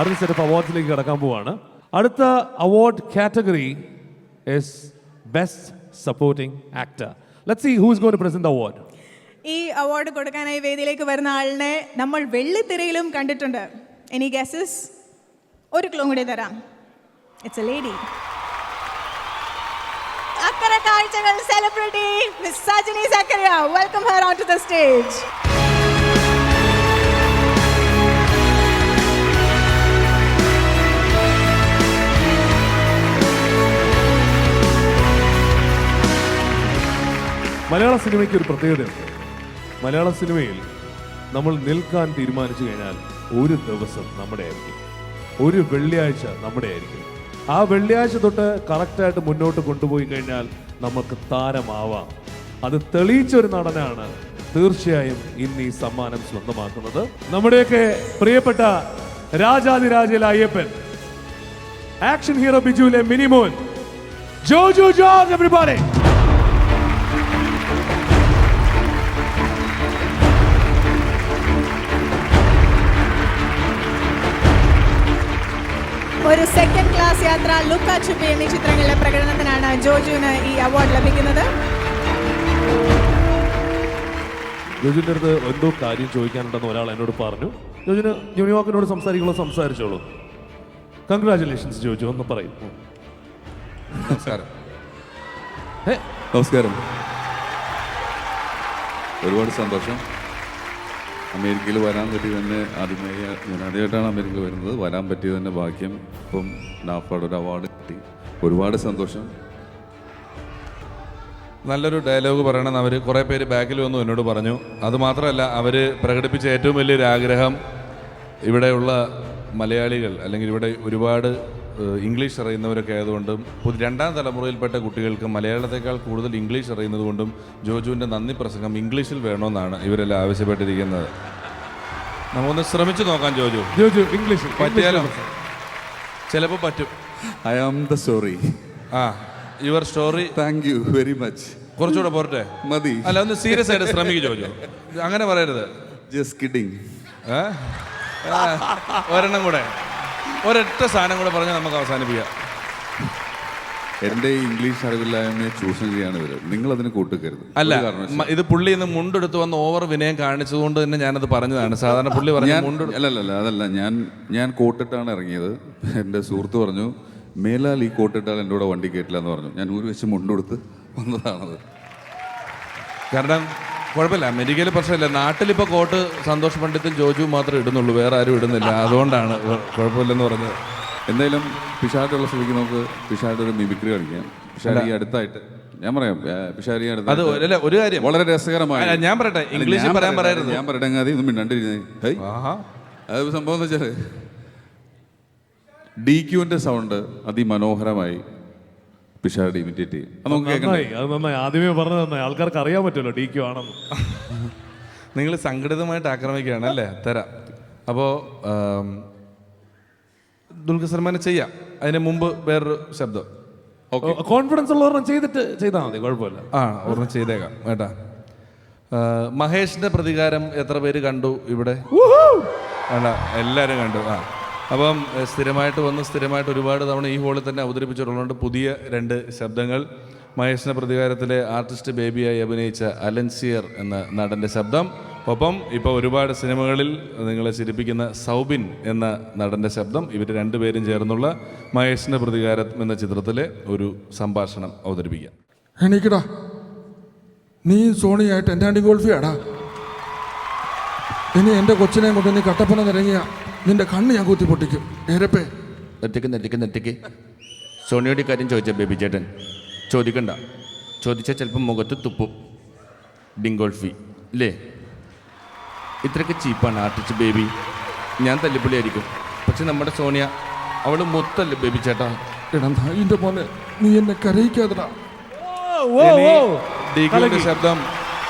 അടുത്ത set of അവാർഡ്സിലേക്ക് കടക്കാൻ പോവാണ്. അടുത്ത award category is best supporting actor. Let's see who is going to present the award. ഈ award കൊടുക്കാനായി വേദിയിലേക്ക് വരുന്ന ആളിനെ നമ്മൾ വെള്ളിത്തിരയിലും കണ്ടിട്ടുണ്ട്. Any guesses? ഒരു ക്ലൂ കൂടി തരാം. It's a lady. Akkare Kazhchakal celebrity miss Sajini Zacharia. Welcome her on to the stage. മലയാള സിനിമയ്ക്ക് ഒരു പ്രത്യേകതയുണ്ട്. മലയാള സിനിമയിൽ നമ്മൾ നിൽക്കാൻ തീരുമാനിച്ചു കഴിഞ്ഞാൽ ഒരു ദിവസം നമ്മുടെ ആയിരിക്കും, ഒരു വെള്ളിയാഴ്ച നമ്മുടെ ആയിരിക്കും. ആ വെള്ളിയാഴ്ച തൊട്ട് കറക്റ്റായിട്ട് മുന്നോട്ട് കൊണ്ടുപോയി കഴിഞ്ഞാൽ നമുക്ക് താരമാവാം. അത് തെളിയിച്ച ഒരു നടനാണ് തീർച്ചയായും ഇന്ന് ഈ സമ്മാനം സ്വന്തമാക്കുന്നത്. നമ്മുടെയൊക്കെ പ്രിയപ്പെട്ട രാജാതിരാജയിലെ അയ്യപ്പൻ, ആക്ഷൻ ഹീറോ ബിജുവിലെ മിനിമോൻ ജോജു ജോർജ്. എവരിബഡി ഒരു സെക്കൻഡ് ക്ലാസ് യാത്ര, ലുക്ക ചുപ്പി എന്നീ ചിത്രങ്ങളിലെ പ്രകടനത്തിനാണ് ജോജുവിന് ഈ അവാർഡ് ലഭിക്കുന്നത്. ജോജുവിൻ്റെ അടുത്ത് എന്തോ കാര്യം ചോദിക്കാനുണ്ടെന്ന് ഒരാൾ എന്നോട് പറഞ്ഞു. ജോജുന് യൂണിവാക്കിനോട് സംസാരിച്ചോളൂ. കൺഗ്രാറ്റുലേഷൻസ് ജോജു, ഒന്ന് പറയും. നമസ്കാരം. ഒരുപാട് സന്തോഷം. അമേരിക്കയിൽ വരാൻ പറ്റിയത് തന്നെ ഞാൻ ആദ്യമായിട്ടാണ് അമേരിക്കയിൽ വരുന്നത്. വരാൻ പറ്റിയത് തന്നെ ഭാഗ്യം. ഇപ്പം നാഫാഡ് ഒരു അവാർഡ് കിട്ടി. ഒരുപാട് സന്തോഷം. നല്ലൊരു ഡയലോഗ് പറയണമെന്ന് അവർ കുറേ പേര് ബാക്കിൽ വന്നു എന്നോട് പറഞ്ഞു. അതുമാത്രമല്ല, അവർ പ്രകടിപ്പിച്ച ഏറ്റവും വലിയൊരു ആഗ്രഹം ഇവിടെയുള്ള മലയാളികൾ അല്ലെങ്കിൽ ഇവിടെ ഒരുപാട് ഇംഗ്ലീഷ് അറിയുന്നവരൊക്കെ ആയതുകൊണ്ടും രണ്ടാം തലമുറയിൽപ്പെട്ട കുട്ടികൾക്ക് മലയാളത്തെക്കാൾ കൂടുതൽ ഇംഗ്ലീഷ് അറിയുന്നതുകൊണ്ടും ജോജുവിൻ്റെ നന്ദി പ്രസംഗം ഇംഗ്ലീഷിൽ വേണമെന്നാണ് ഇവരെല്ലാം ആവശ്യപ്പെട്ടിരിക്കുന്നത്. നമുക്കൊന്ന് ശ്രമിച്ചു നോക്കാം. ജോജു ഇംഗ്ലീഷിൽ പറ്റിയാലോ? ചിലപ്പോൾ പറ്റും. I am the story. Your story. Thank you very much. കുറച്ചുകൂടെ പോരട്ടെ? മതി. അല്ല, ഒന്ന് സീരിയസ് ആയിട്ട് ശ്രമിക്കും ജോജു. അങ്ങനെ പറയരുത്. Just kidding. ഒരെണ്ണം കൂടെ, ഒരൊറ്റ സാധനം കൂടെ പറഞ്ഞാൽ നമുക്ക് അവസാനിപ്പിക്കാം. എൻ്റെ ഇംഗ്ലീഷ് അറിവില്ലായ്മയെ ചൂഷണം ചെയ്യാണ് ഇവർ. നിങ്ങളതിന് കൂട്ടുകരുത്. അല്ല, ഇത് പുള്ളി ഇന്ന് മുണ്ടെടുത്ത് വന്ന് ഓവർ വിനയം കാണിച്ചതുകൊണ്ട് തന്നെ ഞാനത് പറഞ്ഞതാണ്. സാധാരണ പുള്ളി പറഞ്ഞു അല്ലല്ല, അതല്ല. ഞാൻ കോട്ടിട്ടാണ് ഇറങ്ങിയത്. എൻ്റെ സുഹൃത്ത് പറഞ്ഞു, മേലാൽ ഈ കോട്ടിട്ടാൽ എൻ്റെ കൂടെ വണ്ടി കയറ്റില്ല എന്ന് പറഞ്ഞു. ഞാൻ ഊരി വെച്ച് മുണ്ടെടുത്ത് വന്നതാണത്. കാരണം കുഴപ്പമില്ല, അമേരിക്കയിൽ പ്രശ്നമില്ല. നാട്ടിലിപ്പോൾ കോട്ട് സന്തോഷ് പണ്ഡിറ്റും ജോജുവും മാത്രമേ ഇടുന്നുള്ളൂ, വേറെ ആരും ഇടുന്നില്ല. അതുകൊണ്ടാണ് കുഴപ്പമില്ലെന്ന് പറഞ്ഞത്. എന്തായാലും പിഷാട്ടുള്ള സ്ഥിതിക്ക് നമുക്ക് പിഷാട്ട് ഒരു മിമിക്രി കളിക്കാം. പിഷാരി അടുത്തായിട്ട് ഞാൻ പറയാം. പിഷാരി അത് ഒരു കാര്യം വളരെ രസകരമായ, ഞാൻ പറയട്ടെ, ഇംഗ്ലീഷിൽ പറയാൻ പറയരുത്. ഞാൻ പറയട്ടെ, അങ്ങാതി ഒന്നും മിണ്ടാണ്ടിരുന്നേ. അത് സംഭവം എന്ന് വെച്ചാൽ DQന്റെ സൗണ്ട് അതിമനോഹരമായി പിഷാരടി ഇമിറ്റേറ്റ് ചെയ്യും. അത് നന്നായി. ആദ്യമേ പറഞ്ഞത് നന്നായി. ആൾക്കാർക്ക് അറിയാൻ പറ്റുമല്ലോ DQ ആണെന്ന്. നിങ്ങൾ സംഘടിതമായിട്ട് ആക്രമിക്കുകയാണ് അല്ലേ? തരാം. അപ്പോൾ ദുൽഖർ സൽമാനെ ചെയ്യാം. അതിന് മുമ്പ് വേറൊരു ശബ്ദം. കോൺഫിഡൻസ് ഉള്ളവരെണ്ണം ചെയ്താൽ മതി, കുഴപ്പമില്ല. ഒരെണ്ണം ചെയ്തേക്കാം കേട്ടാ. മഹേഷിന്റെ പ്രതികാരം എത്ര പേര് കണ്ടു ഇവിടെ? വേണ്ട, എല്ലാവരും കണ്ടു. അപ്പം സ്ഥിരമായിട്ട് ഒരുപാട് തവണ ഈ ഹോളിൽ തന്നെ അവതരിപ്പിച്ചിട്ടുള്ളതുകൊണ്ട് പുതിയ 2 ശബ്ദങ്ങൾ. മഹേഷിന്റെ പ്രതികാരത്തിലെ ആർട്ടിസ്റ്റ് ബേബിയായി അഭിനയിച്ച അലൻസിയർ എന്ന നടൻ്റെ ശബ്ദം. ഒപ്പം ഇപ്പോൾ ഒരുപാട് സിനിമകളിൽ നിങ്ങളെ ചിരിപ്പിക്കുന്ന സൗബിൻ എന്ന നടൻ്റെ ശബ്ദം. ഇവർ 2 പേരും ചേർന്നുള്ള മഹേഷിന്റെ പ്രതികാരം എന്ന ചിത്രത്തിലെ ഒരു സംഭാഷണം അവതരിപ്പിക്കാം. എണീക്കടാ, നീ സോണിയായിട്ട് എൻ്റെ ആൻറ്റി ഗോൾഫിയാടാ. ഇനി എൻ്റെ കൊച്ചിനെ കൊണ്ട് നീ കട്ടപ്പന നിരങ്ങിയ നിന്റെ കണ്ണ് ഞാൻ കുത്തി പൊട്ടിക്കും. ഏരപ്പേ നെറ്റിക്ക് സോണിയോട് കാര്യം ചോദിച്ച ബേബി ചേട്ടൻ. ചോദിക്കണ്ട, ചോദിച്ചാൽ ചിലപ്പോൾ മുഖത്ത് തുപ്പും. ഡിങ്കോൾഫി ഇല്ലേ? ഇത്രയ്ക്ക് ചീപ്പാണ് ആർട്ടിസ്റ്റ് ബേബി. ഞാൻ തല്ലിപ്പൊളിയായിരിക്കും, പക്ഷെ നമ്മുടെ സോണിയ അവൾ മൊത്തല്ലേ ബേബി ചേട്ടാ. എടാ നായിൻ്റെ പോലെ നീ എന്നെ കരയിക്കാതെടാ. ശബ്ദം.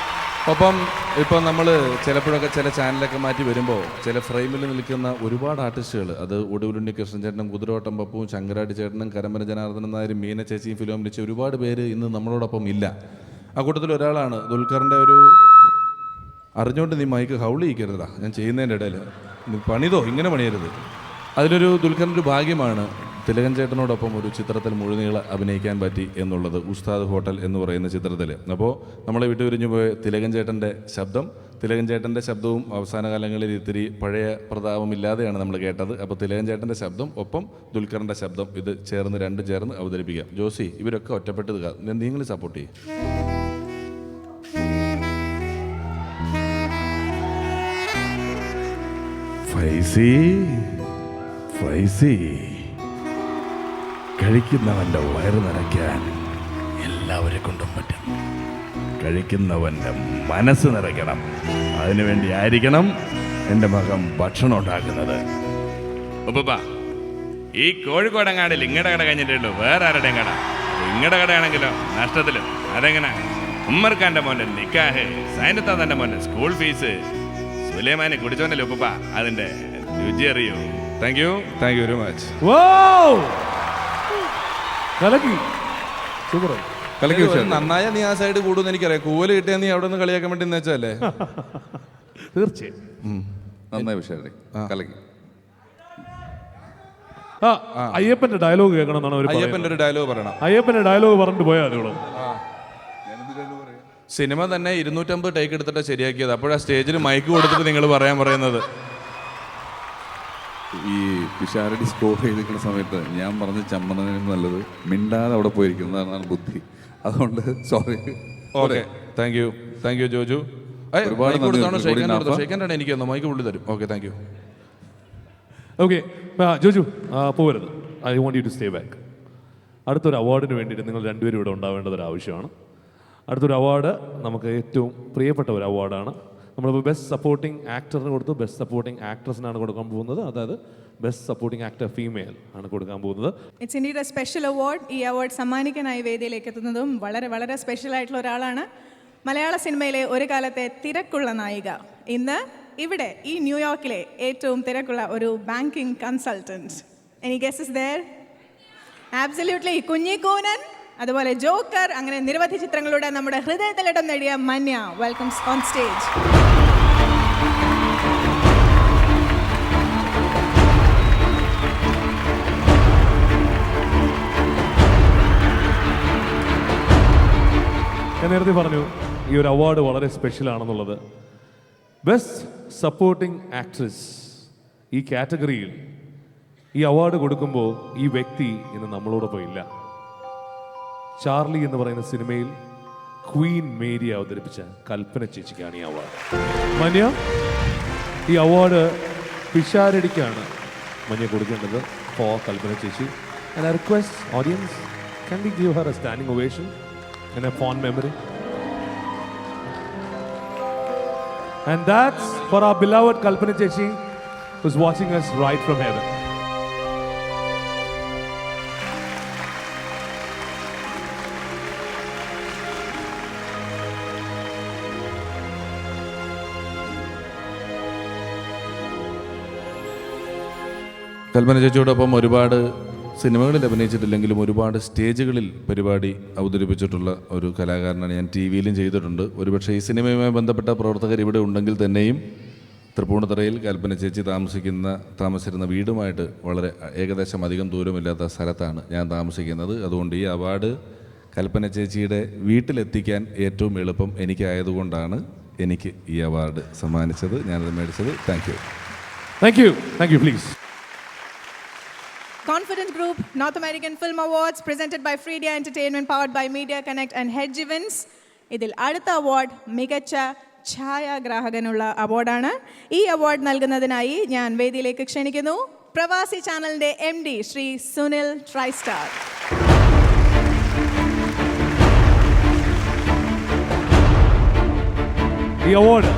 ഒപ്പം ഇപ്പം നമ്മൾ ചിലപ്പോഴൊക്കെ ചില ചാനലൊക്കെ മാറ്റി വരുമ്പോൾ ചില ഫ്രെയിമിൽ നിൽക്കുന്ന ഒരുപാട് ആർട്ടിസ്റ്റുകൾ, അത് ഒടുവിലുണ്ണി കൃഷ്ണൻ ചേട്ടനും കുതിരോട്ടം പപ്പുവും ശങ്കരാടി ചേട്ടനും കരമന ജനാർദ്ദനൻ നായരും മീന ചേച്ചിയും ഫിലിം വിളിച്ച ഒരുപാട് പേര് ഇന്ന് നമ്മളോടൊപ്പം ഇല്ല. ആ കൂട്ടത്തിൽ ഒരാളാണ് ദുൽഖറിൻ്റെ ഒരു അറിഞ്ഞുകൊണ്ട് നീ മൈക്ക് ഹൗളി ഇരിക്കരുതാ, ഞാൻ ചെയ്യുന്നതിൻ്റെ ഇടയിൽ നീ പണിതോ, ഇങ്ങനെ പണിയരുത്. അതിലൊരു ദുൽഖറിൻ്റെ ഒരു ഭാഗ്യമാണ് തിലകൻ ചേട്ടനോടൊപ്പം ഒരു ചിത്രത്തിൽ മുഴുനീള അഭിനയിക്കാൻ പറ്റി എന്നുള്ളത്. ഉസ്താദ് ഹോട്ടൽ എന്ന് പറയുന്ന ചിത്രത്തിൽ. അപ്പോൾ നമ്മളെ വിട്ടുപിരിഞ്ഞു പോയ തിലകൻ ചേട്ടൻ്റെ ശബ്ദവും അവസാന കാലങ്ങളിൽ ഇത്തിരി പഴയ പ്രതാപമില്ലാതെയാണ് നമ്മൾ കേട്ടത്. അപ്പോൾ തിലകൻ ചേട്ടൻ്റെ ശബ്ദം ഒപ്പം ദുൽഖറിൻ്റെ ശബ്ദം ഇത് രണ്ടും ചേർന്ന് അവതരിപ്പിക്കാം. ജോസി, ഇവരൊക്കെ ഒറ്റപ്പെട്ടത് നിങ്ങൾ സപ്പോർട്ട് ചെയ്യും. ഫൈസി, കഴിക്കുന്നവൻ്റെ വയറ് നിറയ്ക്കാൻ എല്ലാവരെ കൊണ്ടും പറ്റും. കഴിക്കുന്നവൻ്റെ മനസ്സ് നിറയ്ക്കണം. അതിനുവേണ്ടി ആയിരിക്കണം എൻ്റെ മകൻ ഭക്ഷണം ഉണ്ടാക്കുന്നത്. ഉപ്പ, ഈ കോഴിക്കോടങ്ങാടിൽ ഇങ്ങടെ കട കഴിഞ്ഞിട്ടുള്ളൂ, വേറെ ആരുടെയും കട. ഇങ്ങടെ കടയാണെങ്കിലോ നഷ്ടത്തിലും. അതെങ്ങനെ? ഉമ്മർഖാന്റെ മോൻ്റെ നിക്കാഹ്, സൈനത്താന്റെ മോൻ്റെ സ്കൂൾ ഫീസ്, സുലൈമാനെ കുടിച്ചോന്നല്ലേ ഉപ്പ അതിന്റെ രുചി അറിയൂ. Thank you very much. കലക്കി, സൂപ്പർ. നന്നായ നീ ആ സൈഡ് കൂടുമെന്ന് എനിക്കറിയാം. കൂവല് കിട്ടിയാൽ നീ അവിടെ നിന്ന് കളിയാക്കാൻ വേണ്ടി വെച്ചല്ലേ? തീർച്ചയായും നന്നായി വിഷയം കലക്കി. അയ്യപ്പന്റെ ഡയലോഗ് കേൾക്കണം എന്നാണ് അവർ അയ്യപ്പന്റെ ഒരു ഡയലോഗ് പറയണം. അയ്യപ്പന്റെ ഡയലോഗ് പറഞ്ഞിട്ട് പോയാൽ അതോളം. സിനിമ തന്നെ 250 ടേക്ക് എടുത്തിട്ട് ശരിയാക്കിയത്. അപ്പോഴാ സ്റ്റേജിൽ മൈക്ക് കൊടുത്തിട്ട് നിങ്ങൾ പറയുന്നത്. ഈ പിഷാരടി സ്കോർ ചെയ്തിരിക്കുന്ന സമയത്ത് ഞാൻ പറഞ്ഞ് ചമ്മണതിനും നല്ലത് മിണ്ടാതെ അവിടെ പോയിരിക്കുന്നതാണ് ബുദ്ധി. അതുകൊണ്ട് sorry. Okay, thank you Joju. ഷെയ്ക്കാനാണ് എനിക്ക് മൈക്ക് പുള്ളി തരും. Okay, thank you. Okay Joju, പോകരുത്. I want you to stay back. അടുത്തൊരു അവാർഡിന് വേണ്ടിയിട്ട് നിങ്ങൾ രണ്ടുപേരും ഇവിടെ ഉണ്ടാവേണ്ടത് ഒരു ആവശ്യമാണ്. അടുത്തൊരു അവാർഡ് നമുക്ക് ഏറ്റവും പ്രിയപ്പെട്ട ഒരു അവാർഡാണ്. നമ്മളിപ്പോൾ ബെസ്റ്റ് സപ്പോർട്ടിംഗ് ആക്ടറിന് കൊടുത്തു, ബെസ്റ്റ് സപ്പോർട്ടിംഗ് ആക്ട്രസിനാണ് കൊടുക്കാൻ പോകുന്നത്. അതായത് ബെസ്റ്റ് സപ്പോർട്ടിംഗ് ആക്ടർ ഫീമെയിൽ ആണ് കൊടുക്കാൻ പോകുന്നത്. It's indeed A special award. ഈ അവാർഡ് സമ്മാനിക്കാനായി വേദിയിലേക്ക് എത്തുന്നതും വളരെ വളരെ സ്പെഷ്യൽ ആയിട്ടുള്ള ഒരാളാണ്. മലയാള സിനിമയിലെ ഒരു കാലത്തെ തിരക്കുള്ള നായിക, ഇന്ന് ഇവിടെ ഈ ന്യൂയോർക്കിലെ ഏറ്റവും തിരക്കുള്ള ഒരു banking consultant. Any guesses there? Absolutely. Kunjikoonan, അതുപോലെ ജോക്കർ, അങ്ങനെ നിരവധി ചിത്രങ്ങളുടെ നമ്മുടെ ഹൃദയത്തിലിടം നേടിയ മന്യ വെൽക്കംസ് ഓൺ സ്റ്റേജ്. ഞാൻ നേരത്തെ പറഞ്ഞു ഈ ഒരു അവാർഡ് വളരെ സ്പെഷ്യൽ ആണെന്നുള്ളത്. ബെസ്റ്റ് സപ്പോർട്ടിംഗ് ആക്ട്രസ് ഈ കാറ്റഗറിയിൽ ഈ അവാർഡ് കൊടുക്കുമ്പോൾ ഈ വ്യക്തി ഇന്ന് നമ്മളോടൊപ്പം ഇല്ല. ചാർലി എന്ന് പറയുന്ന സിനിമയിൽ ക്വീൻ മേരി അവതരിപ്പിച്ച കൽപ്പന ചേച്ചിക്കാണ് ഈ അവാർഡ്. മന്യ, ഈ അവാർഡ് പിഷാരടിക്കാണ് മന്യ കൊടുക്കേണ്ടത് ഫോർ കൽപ്പന ചേച്ചി. And I request audience, can we give her a standing ovation and a fond memory? And that's for our beloved Kalpana Chechi, who's watching us right from heaven. കൽപ്പന ചേച്ചിയോടൊപ്പം ഒരുപാട് സിനിമകളിൽ അഭിനയിച്ചിട്ടില്ലെങ്കിലും ഒരുപാട് സ്റ്റേജുകളിൽ പരിപാടി അവതരിപ്പിച്ചിട്ടുള്ള ഒരു കലാകാരനാണ്. ഞാൻ ടി വിയിലും ചെയ്തിട്ടുണ്ട്. ഒരുപക്ഷെ ഈ സിനിമയുമായി ബന്ധപ്പെട്ട പ്രവർത്തകർ ഇവിടെ ഉണ്ടെങ്കിൽ തന്നെയും തൃപ്പൂണിത്തുറയിൽ കൽപ്പന ചേച്ചി താമസിച്ചിരുന്ന വീടുമായിട്ട് വളരെ ഏകദേശം അധികം ദൂരമില്ലാത്ത സ്ഥലത്താണ് ഞാൻ താമസിക്കുന്നത്. അതുകൊണ്ട് ഈ അവാർഡ് കൽപ്പന ചേച്ചിയുടെ വീട്ടിലെത്തിക്കാൻ ഏറ്റവും എളുപ്പം എനിക്കായതുകൊണ്ടാണ് എനിക്ക് ഈ അവാർഡ് സമ്മാനിച്ചത്, ഞാനത് മേടിച്ചത്. Thank you, please. Confident Group North American Film Awards presented by Freedia Entertainment, powered by Media Connect and Hedge Events. ഇതിൽ അടുത്ത അവാർഡ് മികച്ച ഛായാഗ്രാഹകനുള്ള അവാർഡാണ്. ഈ അവാർഡ് നൽകുന്നതിനായി ഞാൻ വേദിയിലേക്ക് ക്ഷണിക്കുന്നു പ്രവാസി ചാനലിന്റെ MD ശ്രീ സുനിൽ ട്രൈസ്റ്റാർ. ഈ അവാർഡ്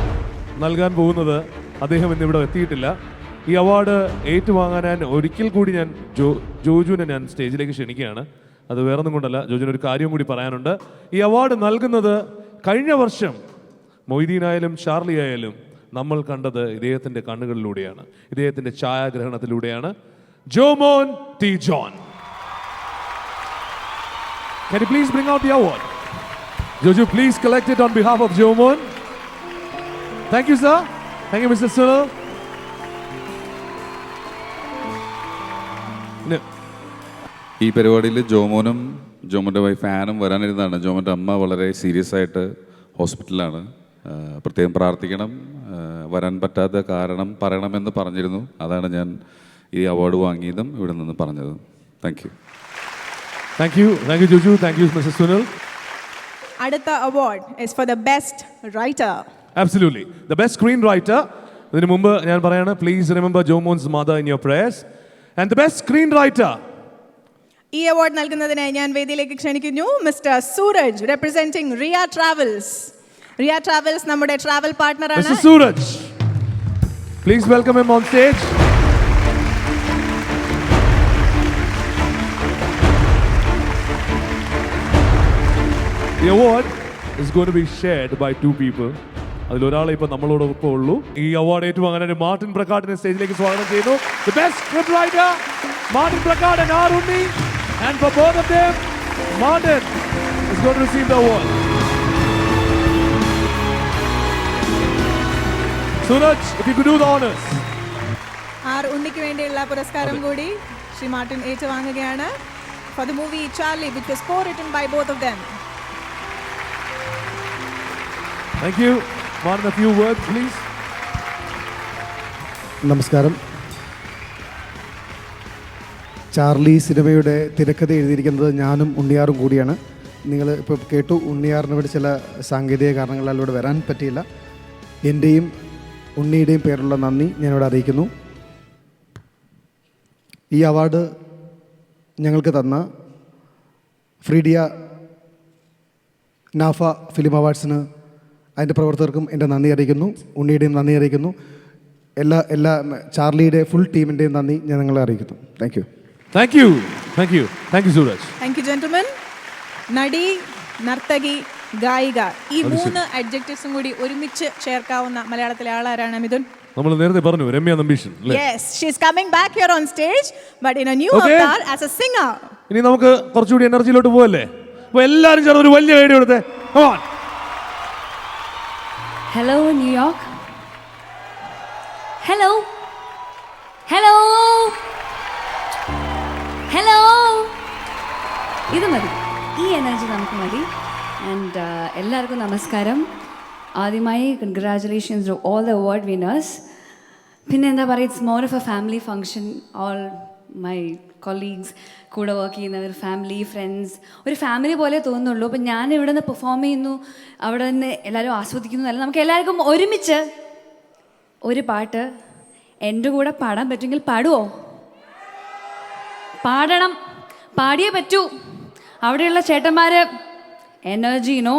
നൽകാൻ പോകുന്നത് അദ്ദേഹം ഇന്നിവിടെ എത്തിയിട്ടില്ല. ഈ അവാർഡ് ഏറ്റുവാങ്ങാൻ ഒരിക്കൽ കൂടി ഞാൻ ജോജുവിനെ ഞാൻ സ്റ്റേജിലേക്ക് ക്ഷണിക്കുകയാണ്. അത് വേറൊന്നും കൊണ്ടല്ല, ജോജുവിന് ഒരു കാര്യം കൂടി പറയാനുണ്ട്. ഈ അവാർഡ് നൽകുന്നത് കഴിഞ്ഞ വർഷം മൊയ്തീനായാലും ഷാർലി ആയാലും നമ്മൾ കണ്ടത് ഇദ്ദേഹത്തിൻ്റെ കണ്ണുകളിലൂടെയാണ്, ഇദ്ദേഹത്തിൻ്റെ ഛായാഗ്രഹണത്തിലൂടെയാണ്. Jomon T John. Can you please bring out the award? Joju, please collect it on behalf of Jomon. Thank you, sir. Thank you, Mr. Sunil. ഈ പരിപാടിയിൽ ജോമോൻ്റെ വൈഫ് ആനും വരാനിരുന്നതാണ്. ജോമോൻ്റെ അമ്മ വളരെ സീരിയസ് ആയിട്ട് ഹോസ്പിറ്റലിലാണ്. പ്രത്യേകം പ്രാർത്ഥിക്കണം. വരാൻ പറ്റാത്ത കാരണം പറയണമെന്ന് പറഞ്ഞിരുന്നു. അതാണ് ഞാൻ ഈ അവാർഡ് വാങ്ങിയതും ഇവിടെ നിന്ന് പറഞ്ഞത്. Thank you. Thank you Joju. Thank you mister Sunil. അടുത്ത award is for the best writer. Absolutely. The best screenwriter. ഇതിനു മുമ്പ് ഞാൻ പറയാണ്, please remember Jomon's mother in your prayers. And the best screenwriter. ഈ അവാർഡ് നൽകുന്നതിനായി ഞാൻ വേദിയിലേക്ക് ക്ഷണിക്കുന്നു mister Sooraj, representing Riya Travels. Riya Travels നമ്മുടെ ട്രാവൽ പാർട്ട്ണറാണ്. Mister Sooraj, please welcome him on stage. The award is going to be shared by two people. അതിലൊരാളെ ഇപ്പൊ നമ്മളോടൊപ്പം ഉള്ളൂ. ഈ അവാർഡ് ഏറ്റുവാങ്ങാനായിട്ട് മാർട്ടിൻ പ്രക്കാടിനെ സ്റ്റേജിലേക്ക് സ്വാഗതം ചെയ്യുന്നു. The best scriptwriter, Martin Prakat and R. Unni. And for both of them, Martin is going to receive the award. Suraj, if you could do the honors. R ഉണ്ണിക്ക് വേണ്ടിയുള്ള പുരസ്കാരം കൂടി ശ്രീ മാർട്ടിൻ ഏറ്റുവാങ്ങുകയാണ്. For the movie Charlie, which was co-written by both of them. Thank you. Martin, a few words, please. നമസ്കാരം. Charlie സിനിമയുടെ തിരക്കഥ എഴുതിയിരിക്കുന്നത് ഞാനും ഉണ്ണിയാറും കൂടിയാണ്. നിങ്ങൾ ഇപ്പോൾ കേട്ടു, ഉണ്ണിയാറിന് ഇവിടെ ചില സാങ്കേതിക കാരണങ്ങളാൽ ഇവിടെ വരാൻ പറ്റിയില്ല. എൻ്റെയും ഉണ്ണിയുടെയും പേരുള്ള നന്ദി ഞാനിവിടെ അറിയിക്കുന്നു. ഈ അവാർഡ് ഞങ്ങൾക്ക് തന്ന ഫ്രീഡിയ നാഫ ഫിലിം അവാർഡ്സിന് അതിൻ്റെ പ്രവർത്തകർക്കും എൻ്റെ നന്ദി അറിയിക്കുന്നു. ഉണ്ണിയുടെയും നന്ദി അറിയിക്കുന്നു. എല്ലാ ചാർലിയുടെ ഫുൾ ടീമിൻ്റെയും നന്ദി ഞാൻ നിങ്ങളെ അറിയിക്കുന്നു. Thank you. Thank you. Thank you. Thank you, Suraj. Thank you, gentlemen. നടി, നർത്തകി, ഗായിക, ഈ മൂന്ന് അഡ്ജക്റ്റീവ്സും കൂടി ഒരുമിച്ച് ചേർക്കാവുന്ന മലയാളത്തിലെ ആളാരാണ് മിഥുൻ? നമ്മൾ നേരത്തെ പറഞ്ഞു Ramya Nambeesan. Yes, she is coming back here on stage, but in a new avatar as a singer. ഇനി നമുക്ക് കുറച്ചുകൂടി എനർജിയിലോട്ട് പോവല്ലേ? അപ്പോൾ എല്ലാവരും ചേർന്ന് ഒരു വലിയ കൈയടി കൊടുത്തേ. Come on. Hello, New York. Hello. Hello. Hello. ഇത് മതി, ഈ എനർജി നമുക്ക് മതി. ആൻഡ് എല്ലാവർക്കും നമസ്കാരം. ആദ്യമായി congratulations to all the award winners. പിന്നെ എന്താ പറയുക, it's more of a family function. All my colleagues, കൂടെ വർക്ക് ചെയ്യുന്നവർ, ഫാമിലി, ഫ്രണ്ട്സ്, ഒരു ഫാമിലി പോലെ തോന്നുന്നുള്ളൂ. അപ്പം ഞാൻ ഇവിടെ നിന്ന് പെർഫോം ചെയ്യുന്നു, അവിടെ നിന്ന് എല്ലാവരും ആസ്വദിക്കുന്നു. അല്ല, നമുക്ക് എല്ലാവർക്കും ഒരുമിച്ച് ഒരു പാട്ട് എൻ്റെ കൂടെ പാടാൻ പറ്റുമെങ്കിൽ പാടുമോ? പാടണം, പാടിയേ പറ്റൂ. അവിടെയുള്ള ചേട്ടന്മാർ എനർജിനോ.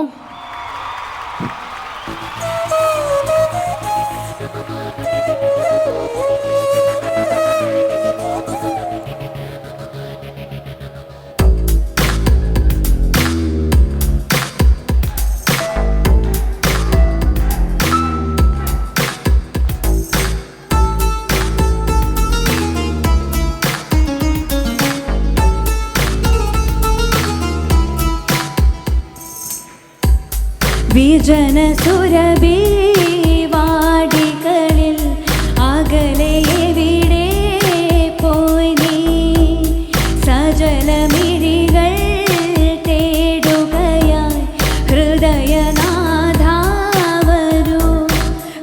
വിജന സുരഭി വാടികളിൽ അകലെ എവിടെ പോയി നീ? സജലമിഴികൾ തേടുകയായി ഹൃദയനാഥ വരൂ.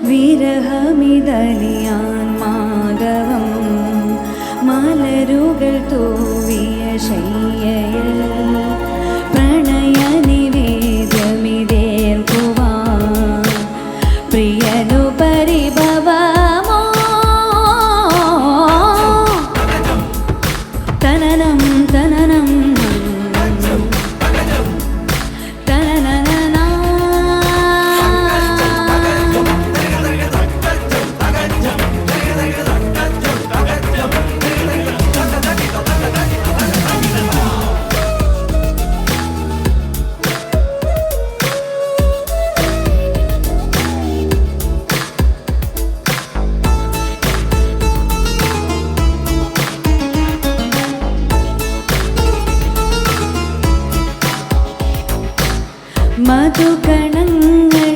വിരഹമിതലിയാൻ മാധവം മലരുകൾ തൂവിയ ശയ്യയിൽ പ്രണയ പ്രിയനു പരിഭവമോ തനനം തനനം തനനന. മധുകണങ്ങൾ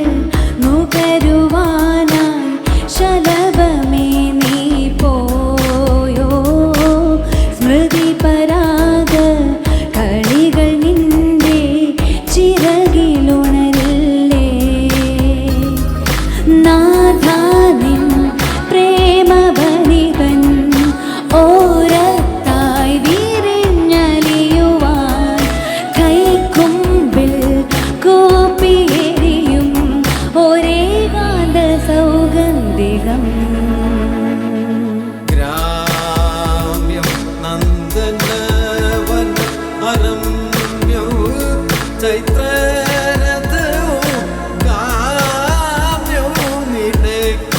നുകരുവാനായി ശലഭമേ നീ പോയോ? സ്മൃതി പരാഗ രമ്യവും ചൈത്രരഥവും കാമ്യവും നിലയ്ക്കുന്നാകിൽ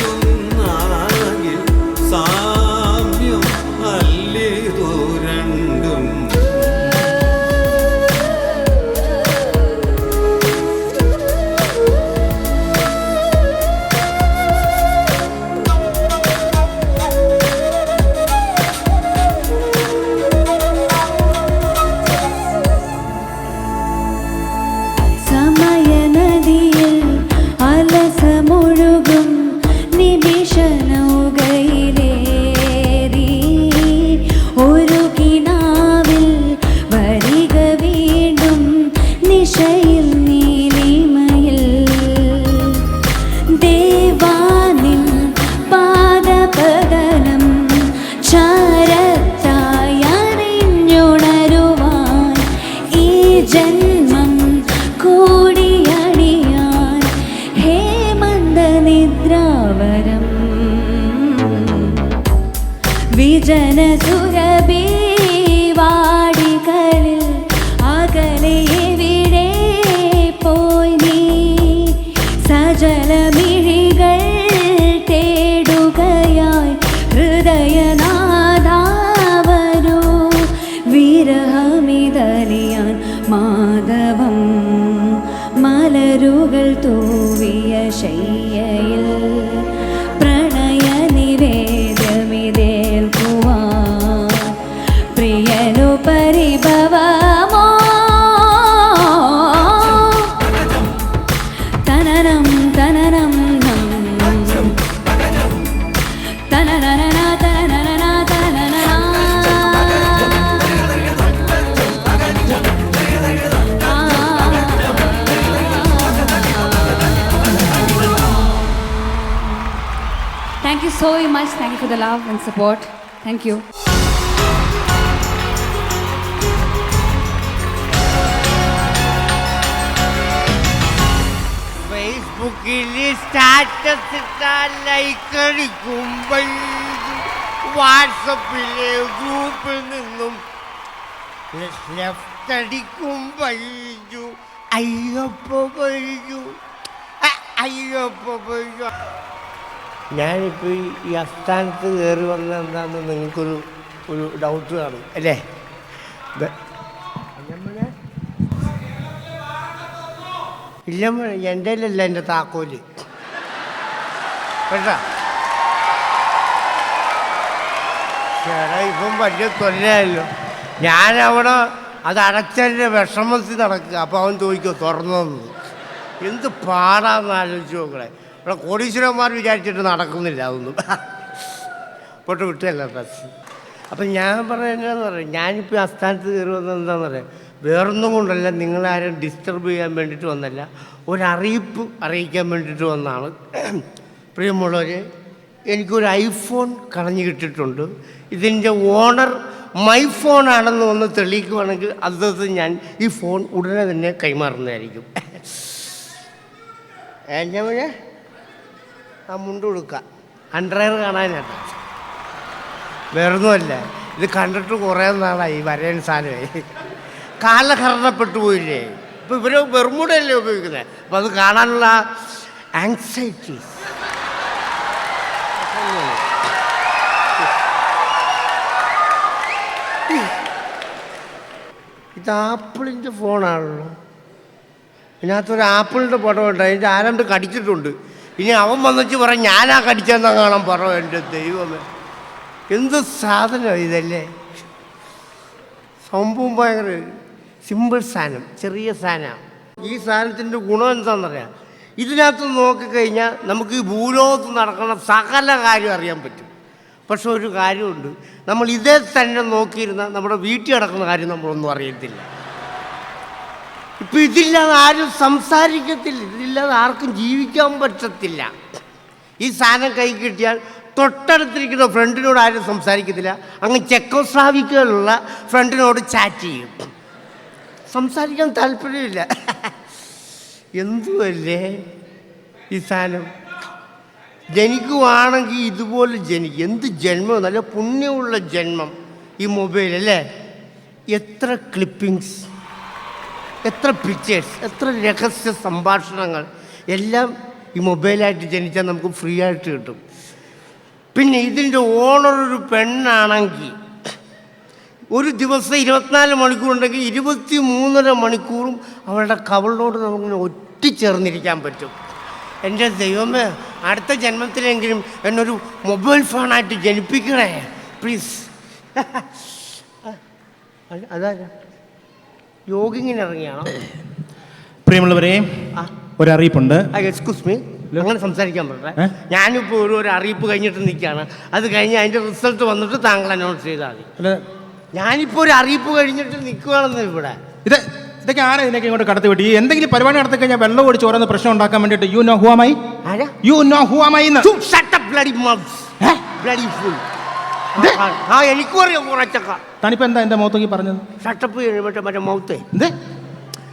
സാമ്യം അല്ലിതു രണ്ടും. സമയനദിയിൽ അലസമൊഴുകും നിമിഷനൗകയിലേറി ഒരു കിനാവിൽ വരിക വീണ്ടും നിശയിൽ നീലിമയിൽ ദേവാനിൻ പാദപതനം ചാരത്തായി അറിഞ്ഞുണരുവാൻ ഈ ജന്മം കൂടിയണിയാൻ ഹേമന്ത നിദ്രാവരം വിജന സുരഭി വാടികളിൽ അകലെ എവിടെ പോയി നീ സജലമിഴികൾ തേടുകയായി ഹൃദയനാദാവരോ വിരഹമിതലിയാൻ മാധവം മലരുകൾ തൂവിയ ശയ്യയിൽ പ്രണയ നിവേദ്യമിതേൽക്കുവാൻ പ്രിയനു പരിഭവമോ തനനം തനനം നം തനനന തനനന തനനന Thank you so much. Thank you for the love and support. Thank you. ഫേസ്ബുക്കിൽ സ്റ്റാറ്റസ് ഇട്ടാൽ ലൈക്ക് അടിക്കുമ്പോൾ വാട്സപ്പിലെ ഗ്രൂപ്പിൽ നിന്നും ലെഫ്റ്റ് അടിക്കുമ്പോൾ അയ്യപ്പ ഞാനിപ്പോൾ ഈ അസ്ഥാനത്ത് കയറി വന്നത് എന്താണെന്ന് നിങ്ങൾക്കൊരു ഡൗട്ട് കാണും അല്ലേ? ഇല്ല എൻ്റെ കയ്യിലല്ല എൻ്റെ താക്കോല് കേട്ടാ. ചേട്ടാ ഇപ്പം വലിയ തൊല്ലയല്ലോ. ഞാനവിടെ അത് അടച്ചതിൻ്റെ വിഷമത്തിൽ നടക്കുക. അപ്പോൾ അവൻ ചോദിക്കുമോ തുറന്നതെന്ന്. എന്ത് പാടാന്ന് ആലോചിച്ച് നോക്കണേ. ഇവിടെ കോടീശ്വരന്മാർ വിചാരിച്ചിട്ട് നടക്കുന്നില്ല അതൊന്നും. പൊട്ട് വിട്ടല്ല ബസ്. അപ്പം ഞാൻ പറയുന്നതെന്ന് പറയാം, ഞാനിപ്പോൾ അസ്ഥാനത്ത് കയറി വന്നത് എന്താണെന്ന് പറയാം, വേറൊന്നും കൊണ്ടല്ല, നിങ്ങളാരും ഡിസ്റ്റർബ് ചെയ്യാൻ വേണ്ടിയിട്ട് വന്നല്ല, ഒരറിയിപ്പ് അറിയിക്കാൻ വേണ്ടിയിട്ട് വന്നതാണ്. പ്രിയമുള്ളവർ, എനിക്കൊരു ഐഫോൺ കളഞ്ഞു കിട്ടിയിട്ടുണ്ട്. ഇതിൻ്റെ ഓണർ മൈ ഫോണാണെന്ന് ഒന്ന് തെളിയിക്കുവാണെങ്കിൽ അത് ഞാൻ ഈ ഫോൺ ഉടനെ തന്നെ കൈമാറുന്നതായിരിക്കും. ഞാൻ ആ മുണ്ട് കൊടുക്കുക, അണ്ടർവെയർ കാണാനായിട്ട്. വേറൊന്നുമല്ല, ഇത് കണ്ടിട്ട് കുറേ നാളായി വരേൻ സാധനമായി കാലഹരണപ്പെട്ടു പോയില്ലേ. ഇപ്പോൾ ഇവർ ബെർമുഡയല്ലേ ഉപയോഗിക്കുന്നത്. അപ്പോൾ അത് കാണാനുള്ള ആങ്സൈറ്റീസ്. ഇത് ആപ്പിളിൻ്റെ ഫോണാണല്ലോ. ഇതിനകത്തൊരു ആപ്പിളിൻ്റെ പടം ഉണ്ട്, അതിൻ്റെ ആരണ്ട് കടിച്ചിട്ടുണ്ട്. ഇനി അവൻ വന്നിട്ട് പറയും ഞാനാ കടിച്ചെന്നാ കാണാൻ പറ. എൻ്റെ ദൈവമേ, എന്ത് സാധനം ഇതല്ലേ. സംഭവം ഭയങ്കര സിമ്പിൾ സാധനം, ചെറിയ സാധനമാണ്. ഈ സാധനത്തിൻ്റെ ഗുണം എന്താണെന്നറിയാം, ഇതിനകത്ത് നോക്കിക്കഴിഞ്ഞാൽ നമുക്ക് ഈ ഭൂലോകത്ത് നടക്കുന്ന സകല കാര്യം അറിയാൻ പറ്റും. പക്ഷെ ഒരു കാര്യമുണ്ട്, നമ്മൾ ഇതേ തന്നെ നോക്കിയിരുന്നാൽ നമ്മുടെ വീട്ടിൽ നടക്കുന്ന കാര്യം നമ്മളൊന്നും അറിയത്തില്ല. ഇപ്പം ഇതില്ലാതെ ആരും സംസാരിക്കത്തില്ല, ഇതില്ലാതെ ആർക്കും ജീവിക്കാൻ പറ്റത്തില്ല. ഈ സാധനം കൈ കിട്ടിയാൽ തൊട്ടടുത്തിരിക്കുന്ന ഫ്രണ്ടിനോട് ആരും സംസാരിക്കത്തില്ല, അങ്ങ് ചെക്കോസ്ലാവിക്കയിലുള്ള ഫ്രണ്ടിനോട് ചാറ്റ് ചെയ്യും. സംസാരിക്കാൻ താല്പര്യമില്ല. എന്തുമല്ലേ ഈ സാധനം. ജനിക്കുവാണെങ്കിൽ ഇതുപോലെ ജനിക്കും. എന്ത് ജന്മം, നല്ല പുണ്യമുള്ള ജന്മം ഈ മൊബൈൽ അല്ലേ. എത്ര ക്ലിപ്പിങ്സ്, എത്ര പിക്ചേഴ്സ്, എത്ര രഹസ്യ സംഭാഷണങ്ങൾ എല്ലാം ഈ മൊബൈലായിട്ട് ജനിച്ചാൽ നമുക്ക് ഫ്രീ ആയിട്ട് കിട്ടും. പിന്നെ ഇതിൻ്റെ ഓണർ ഒരു പെണ്ണാണെങ്കിൽ ഒരു ദിവസം 24 മണിക്കൂറുണ്ടെങ്കിൽ 23.5 മണിക്കൂറും അവളുടെ കവളിനോട് നമുക്കിങ്ങനെ ഒറ്റിച്ചേർന്നിരിക്കാൻ പറ്റും. എൻ്റെ ദൈവമേ, അടുത്ത ജന്മത്തിലെങ്കിലും എന്നൊരു മൊബൈൽ ഫോണായിട്ട് ജനിപ്പിക്കണേ പ്ലീസ്. അതാ യോഗിങ്ങിന് ഇറങ്ങിയാണോ? പ്രിയമുള്ളവരെ, ഒരറിയിപ്പുണ്ട്. എക്സ്ക്യൂസ് മീ, അങ്ങനെ സംസാരിക്കാൻ പറ്റേ. ഞാനിപ്പോൾ ഒരു അറിയിപ്പ് കഴിഞ്ഞിട്ട് നിൽക്കുകയാണ്. അത് കഴിഞ്ഞ് അതിൻ്റെ റിസൾട്ട് വന്നിട്ട് താങ്കൾ അനൗൺസ് ചെയ്താൽ മതി. ഞാനിപ്പോൾ ഒരു അറിയിപ്പ് കഴിഞ്ഞിട്ട് നിൽക്കുകയാണെന്ന് ഇവിടെ. ഇതൊക്കെ ആരാ ഇതിനൊക്കെ ഇങ്ങോട്ട് കടത്തി വിട്ടി? എന്തെങ്കിലും പരിപാടി നടത്തി കഴിഞ്ഞാൽ വെള്ളം ഓടിച്ച് ഓരോന്ന് പ്രശ്നം ഉണ്ടാക്കാൻ വേണ്ടിയിട്ട് you know who am I? എനിക്കും അറിയാം കുറച്ചൊക്കെ. തനിപ്പോ എന്താ എന്റെ മുഖത്തേക്ക് പറഞ്ഞത്? ഷട്ടപ്പ് മറ്റേ മൗത്ത്,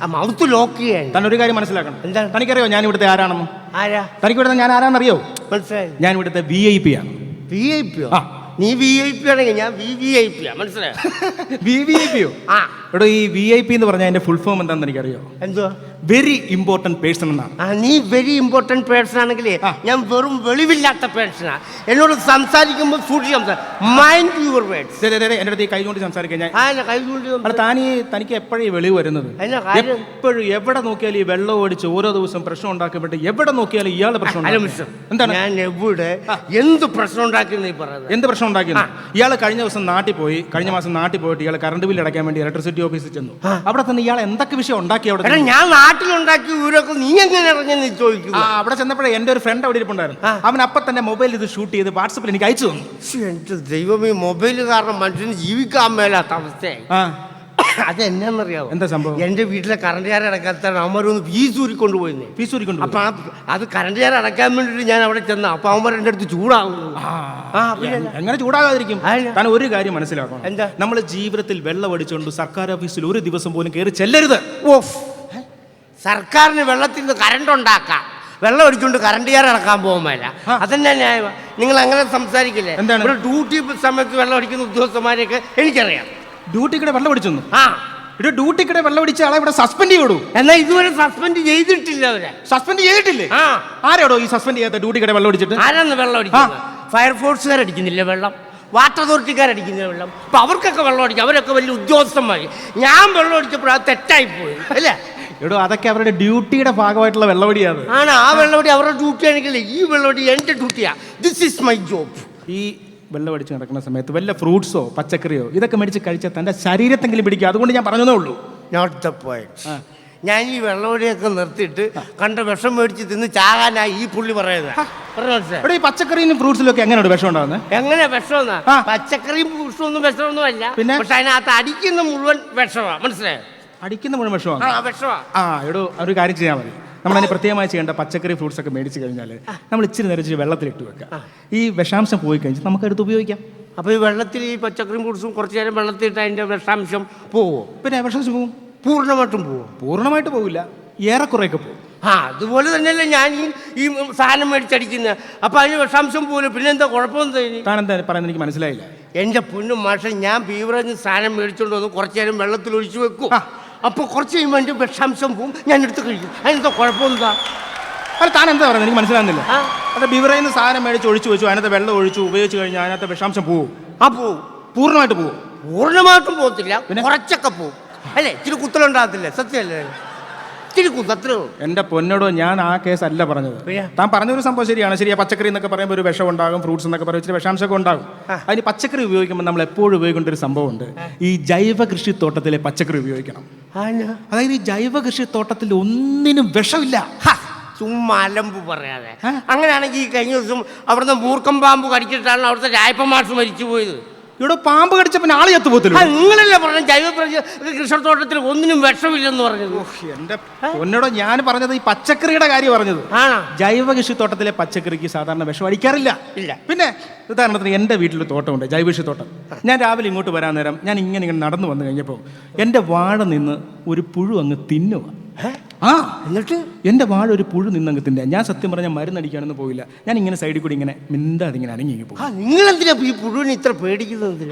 ആ മൗത്ത് ലോക്ക് ചെയ്യാൻ. താൻ ഒരു കാര്യം മനസ്സിലാക്കണം. എന്താ? തനിക്കറിയോ ഞാൻ ഇവിടുത്തെ ആരാണെന്ന്? ആരാ? തനിക്ക് ഇവിടുത്തെ ഞാൻ ആരാണെന്നറിയോ? മനസ്സിലായി. ഞാൻ ഇവിടുത്തെ VIP ആണ്. VIP? നീ VIP ആണെങ്കിൽ ഞാൻ VVIP ആ. മനസ്സിലായോ? VVIP? ആ. എടോ, ഈ VIP എന്ന് പറഞ്ഞാൽ അതിന്റെ ഫുൾ ഫോം എന്താണെന്ന് എനിക്കറിയോ? എന്തുവാ? വെരി ഇമ്പോർട്ടന്റ് പേഴ്സൺ എന്നാണ്. നീ വെരി ഇമ്പോർട്ടന്റ് പേഴ്സൺ ആണെങ്കിലേ ഞാൻ വെറും വെളിവില്ലാത്ത പേഴ്സണാ. എന്നോട് സംസാരിക്കുമ്പോൾ സൂക്ഷിച്ച് മൈൻഡ് യുവർ വേർഡ്സ്. എന്റെ അടുത്ത് കൈ കൊണ്ട് സംസാരിക്കാൻ തനിക്ക് എപ്പോഴും വെളിവ് വരുന്നത്? എപ്പോഴും എവിടെ നോക്കിയാലും ഈ വെള്ളം ഓടിച്ച് ഓരോ ദിവസം പ്രശ്നം ഉണ്ടാക്കപ്പെട്ട് എവിടെ നോക്കിയാലും ഇയാളെ പ്രശ്നം. എന്താണ്? ഞാൻ എവിടെ എന്ത് പ്രശ്നം ഉണ്ടാക്കിയെന്ന് നീ പറയുന്നത്? എന്ത് പ്രശ്നം ഉണ്ടാക്കിയെന്ന്? ഇയാൾ കഴിഞ്ഞ മാസം നാട്ടിൽ പോയിട്ട് ഇയാൾ കറണ്ട് ബില്ല് അടയ്ക്കാൻ വേണ്ടി ഇലക്ട്രിസിറ്റി ഓഫീസിൽ ചെന്നു. അവിടെ തന്നെ ഇയാൾ എന്തൊക്കെ വിഷയം ഉണ്ടാക്കി അവിടെ? ഞാൻ നാട്ടിലുണ്ടാക്കി ഊരൊക്കെ നീ എങ്ങനെ ഇറങ്ങി ചോദിക്കും? അവിടെ ചെന്നപ്പോഴേ എന്റെ ഒരു ഫ്രണ്ട് അവിടെ ഇരിപ്പുണ്ടായിരുന്നു. അവൻ അപ്പൊ തന്നെ മൊബൈൽ ഇത് ഷൂട്ട് ചെയ്ത് വാട്സപ്പിൽ എനിക്ക് അയച്ചു തന്നു. എന്റെ ദൈവമേ, മൊബൈൽ കാരണം മനുഷ്യന് ജീവിക്കാൻ മേലാത്ത അവസ്ഥയായി. അതെന്നാന്നറിയാവോ? എന്താ സംഭവം? എന്റെ വീട്ടിലെ കറണ്ട് ചാര അടക്കാത്ത അവന്മാരൊന്ന് ഫീസ് ഊരിക്കൊണ്ടുപോയി. അപ്പൊ അത് കറണ്ട് ചാര അടക്കാൻ വേണ്ടിട്ട് ഞാൻ അവിടെ ചെന്ന അപ്പൊ അവന്മാർ എന്റെ അടുത്ത് ചൂടാവുന്നു. എങ്ങനെ ചൂടാകാതിരിക്കും? താൻ ഒരു കാര്യം മനസ്സിലാക്കണം. എന്താ? നമ്മൾ ജീവിതത്തിൽ വെള്ളം അടിച്ചുകൊണ്ട് സർക്കാർ ഓഫീസിൽ ഒരു ദിവസം പോലും കയറി ചെല്ലരുത്. സർക്കാരിന് വെള്ളത്തിൽ നിന്ന് കറണ്ട് ഉണ്ടാക്കാം, വെള്ളം അടിച്ചുകൊണ്ട് കറണ്ട് ചാര അടക്കാൻ പോകുമ്പോഴല്ല. അതെന്നാ ന്യായമാണ്? നിങ്ങൾ അങ്ങനെ സംസാരിക്കില്ലേ? എന്താണ് ഡ്യൂട്ടി സമയത്ത് വെള്ളം അടിക്കുന്ന ഉദ്യോഗസ്ഥന്മാരെയൊക്കെ എനിക്കറിയാം. ഡ്യൂട്ടിക്കിടെ വെള്ളം അടിച്ചു? ഡ്യൂട്ടിക്കിടെ വെള്ളം അടിച്ച ആളെ ഇവിടെ സസ്പെൻഡ് ചെയ്യൂ. എന്നാൽ ഇതുവരെ സസ്പെൻഡ് ചെയ്തിട്ടില്ല. അവരെ സസ്പെൻഡ് ചെയ്തിട്ടില്ലേ? ആരോടോ ഈ സസ്പെൻഡ് ചെയ്യാത്ത? ഡ്യൂട്ടിക്കിടെ വെള്ളം അടിച്ചിട്ട് ആരാന്ന് വെള്ളം അടിക്കുന്നത്? ഫയർഫോഴ്സുകാർ അടിക്കുന്നില്ല വെള്ളം, വാട്ടർ അതോറിറ്റിക്കാരടിക്കുന്ന വെള്ളം. അപ്പൊ അവർക്കൊക്കെ വെള്ളം അടിക്കും, അവരൊക്കെ വലിയ ഉദ്യോഗസ്ഥന്മാർ. ഞാൻ വെള്ളം അടിച്ചപ്പോൾ അത് തെറ്റായി പോയി അല്ലേ? എടോ, അതൊക്കെ അവരുടെ ഡ്യൂട്ടിയുടെ ഭാഗമായിട്ടുള്ള വെള്ളവടിയാണ്. ആണ് ആ വെള്ളവടി അവരുടെ ഡ്യൂട്ടി ആണെങ്കിലേ ഈ വെള്ളവടി എൻ്റെ ഡ്യൂട്ടിയാ. This is my job. ഈ വെള്ളം അടിച്ച് നടക്കുന്ന സമയത്ത് വല്ല ഫ്രൂട്ട്സോ പച്ചക്കറിയോ ഇതൊക്കെ മേടിച്ച് കഴിച്ചാൽ തൻ്റെ ശരീരത്തെങ്കിലും പിടിക്കുക. അതുകൊണ്ട് ഞാൻ പറഞ്ഞതേ ഉള്ളൂ. Note the point. ഞാൻ ഈ വെള്ളവടിയൊക്കെ നിർത്തിയിട്ട് കണ്ട വിഷം മേടിച്ച് തിന്ന് ചാകാനായി ഈ പുള്ളി പറയുന്നത്. ഈ പച്ചക്കറിയും ഫ്രൂട്ട്സിലും ഒക്കെ എങ്ങനെയാണ് വിഷം ഉണ്ടാകുന്നത്? എങ്ങനെ വിഷം? പച്ചക്കറിയും ഫ്രൂട്ട്സും ഒന്നും വിഷമൊന്നും അല്ല. പിന്നെ പക്ഷെ അതിനകത്ത് അടിക്കുന്ന മുഴുവൻ വിഷമാണ്. മനസ്സിലായോ? അടിക്കുന്ന മുഴുവൻ വിഷമാണ്. എടോ, ഒരു കാര്യം ചെയ്യാൻ മതി. നമ്മളതിന് പ്രത്യേകമായി ചെയ്യേണ്ട പച്ചക്കറി ഫ്രൂട്ട്സ് ഒക്കെ മേടിച്ച് കഴിഞ്ഞാൽ നമ്മൾ ഇച്ചിരി നിറച്ച് വെള്ളത്തിലിട്ട് വെക്കുക. ഈ വിഷാംശം പോയി കഴിഞ്ഞാൽ നമുക്കെടുത്ത് ഉപയോഗിക്കാം. അപ്പോൾ ഈ വെള്ളത്തിൽ ഈ പച്ചക്കറിയും ഫ്രൂട്ട്സും കുറച്ച് നേരം വെള്ളത്തിലിട്ട് അതിൻ്റെ വിഷാംശം പോവോ? പിന്നെ വിഷാംശം പോവും. പൂർണ്ണമായിട്ടും പോവും? പൂർണ്ണമായിട്ട് പോവില്ല, ഏറെക്കുറെയൊക്കെ പോകും. അതുപോലെ തന്നെയല്ലേ ഞാൻ ഈ സാധനം മേടിച്ചടിക്കുന്നത്. അപ്പം അതിന് വിഷാംശം പോലും. പിന്നെ എന്താ കുഴപ്പമെന്ന് താൻ എന്താ പറയുന്നത്? എനിക്ക് മനസ്സിലായില്ല. എൻ്റെ പൊന്നും മാഷെ, ഞാൻ ബീവറേജ് സാധനം മേടിച്ചുകൊണ്ട് വന്ന് കുറച്ച് നേരം വെള്ളത്തിൽ ഒഴിച്ചു വെക്കും. അപ്പോൾ കുറച്ച് കഴിയുമ്പോൾ എൻ്റെ വിഷാംശം പോവും, ഞാൻ എടുത്ത് കഴിക്കും. അതിനെന്താ കുഴപ്പമെന്താ? അല്ല, താൻ എന്താ പറയുന്നത്? എനിക്ക് മനസ്സിലാകുന്നില്ല. അത് ബീവറേജ് സാധനം മേടിച്ച് ഒഴിച്ചു വെച്ചു, അതിനകത്ത് വെള്ളം ഒഴിച്ചു ഉപയോഗിച്ച് കഴിഞ്ഞാൽ അതിനകത്ത് വിഷാംശം പോവും. പോവും. പൂർണ്ണമായിട്ട് പോവും? പൂർണ്ണമായിട്ടും പോകത്തില്ല, കുറച്ചൊക്കെ പോവും അല്ലേ? ഇച്ചിരി കുത്തലുണ്ടാകത്തില്ലേ? സത്യമല്ലേ? ഇച്ചിരി കുത്തത്രേ. എൻ്റെ പൊന്നോടോ, ഞാൻ ആ കേസല്ല പറഞ്ഞത്. താൻ പറഞ്ഞൊരു സംഭവം ശരിയാണ്. ശരിയാ, പച്ചക്കറി എന്നൊക്കെ പറയുമ്പോൾ ഒരു വിഷം ഉണ്ടാകും, ഫ്രൂട്ട്സ് എന്നൊക്കെ പറയുമ്പോൾ ഇച്ചിരി വിഷാംശമൊക്കെ ഉണ്ടാകും. അതിന് പച്ചക്കറി ഉപയോഗിക്കുമ്പോൾ നമ്മൾ എപ്പോഴും ഉപയോഗിക്കേണ്ട ഒരു സംഭവമുണ്ട്. ഈ ജൈവ കൃഷിത്തോട്ടത്തിലെ പച്ചക്കറി ഉപയോഗിക്കണം. അതായത് ഈ ജൈവ കൃഷിത്തോട്ടത്തിൽ ഒന്നിനും വിഷമില്ല. ചുമ്മാ അലമ്പ് പറയാതെ. അങ്ങനെയാണെങ്കിൽ ഈ കഴിഞ്ഞ ദിവസം അവിടുന്ന് മൂർക്കം പാമ്പ് കടിച്ചിട്ടാണ് അവിടുത്തെ രായപ്പ മാഷ് മരിച്ചു പോയത്. ഇവിടെ പാമ്പ് കടിച്ചപ്പോൾ ആള് ചത്തുപോകത്തില്ല. നിങ്ങളല്ലേ പറഞ്ഞ ജൈവ കൃഷിത്തോട്ടത്തിൽ ഒന്നിനും വിഷമില്ലെന്ന് പറഞ്ഞത്? എന്റെ പൊന്നോടോ, ഞാൻ പറഞ്ഞത് ഈ പച്ചക്കറിയുടെ കാര്യം പറഞ്ഞത്. ജൈവ കൃഷിത്തോട്ടത്തിലെ പച്ചക്കറിക്ക് സാധാരണ വിഷം അടിക്കാറില്ല. ഇല്ല. പിന്നെ ഉദാഹരണത്തിന് എൻ്റെ വീട്ടിലൊരു തോട്ടമുണ്ട്, ജൈവ കൃഷിത്തോട്ടം. ഞാൻ രാവിലെ ഇങ്ങോട്ട് വരാൻ നേരം ഞാൻ ഇങ്ങനെ നടന്നു വന്നു കഴിഞ്ഞപ്പോൾ എൻ്റെ വാഴ നിന്ന് ഒരു പുഴു അങ്ങ് തിന്നുക. എന്നിട്ട് എൻ്റെ വാഴ ഒരു പുഴു നിന്നങ്ങ് തിന്നുക. ഞാൻ സത്യം പറഞ്ഞാൽ മരുന്നടിക്കാനൊന്നും പോയില്ല. ഞാൻ ഇങ്ങനെ സൈഡിൽ കൂടി ഇങ്ങനെ മിണ്ടാതെ ഇങ്ങനെ അനങ്ങി പോകും. നിങ്ങളെന്തിനാ ഈ പുഴുവിനെ ഇത്ര പേടിക്കുന്നത്?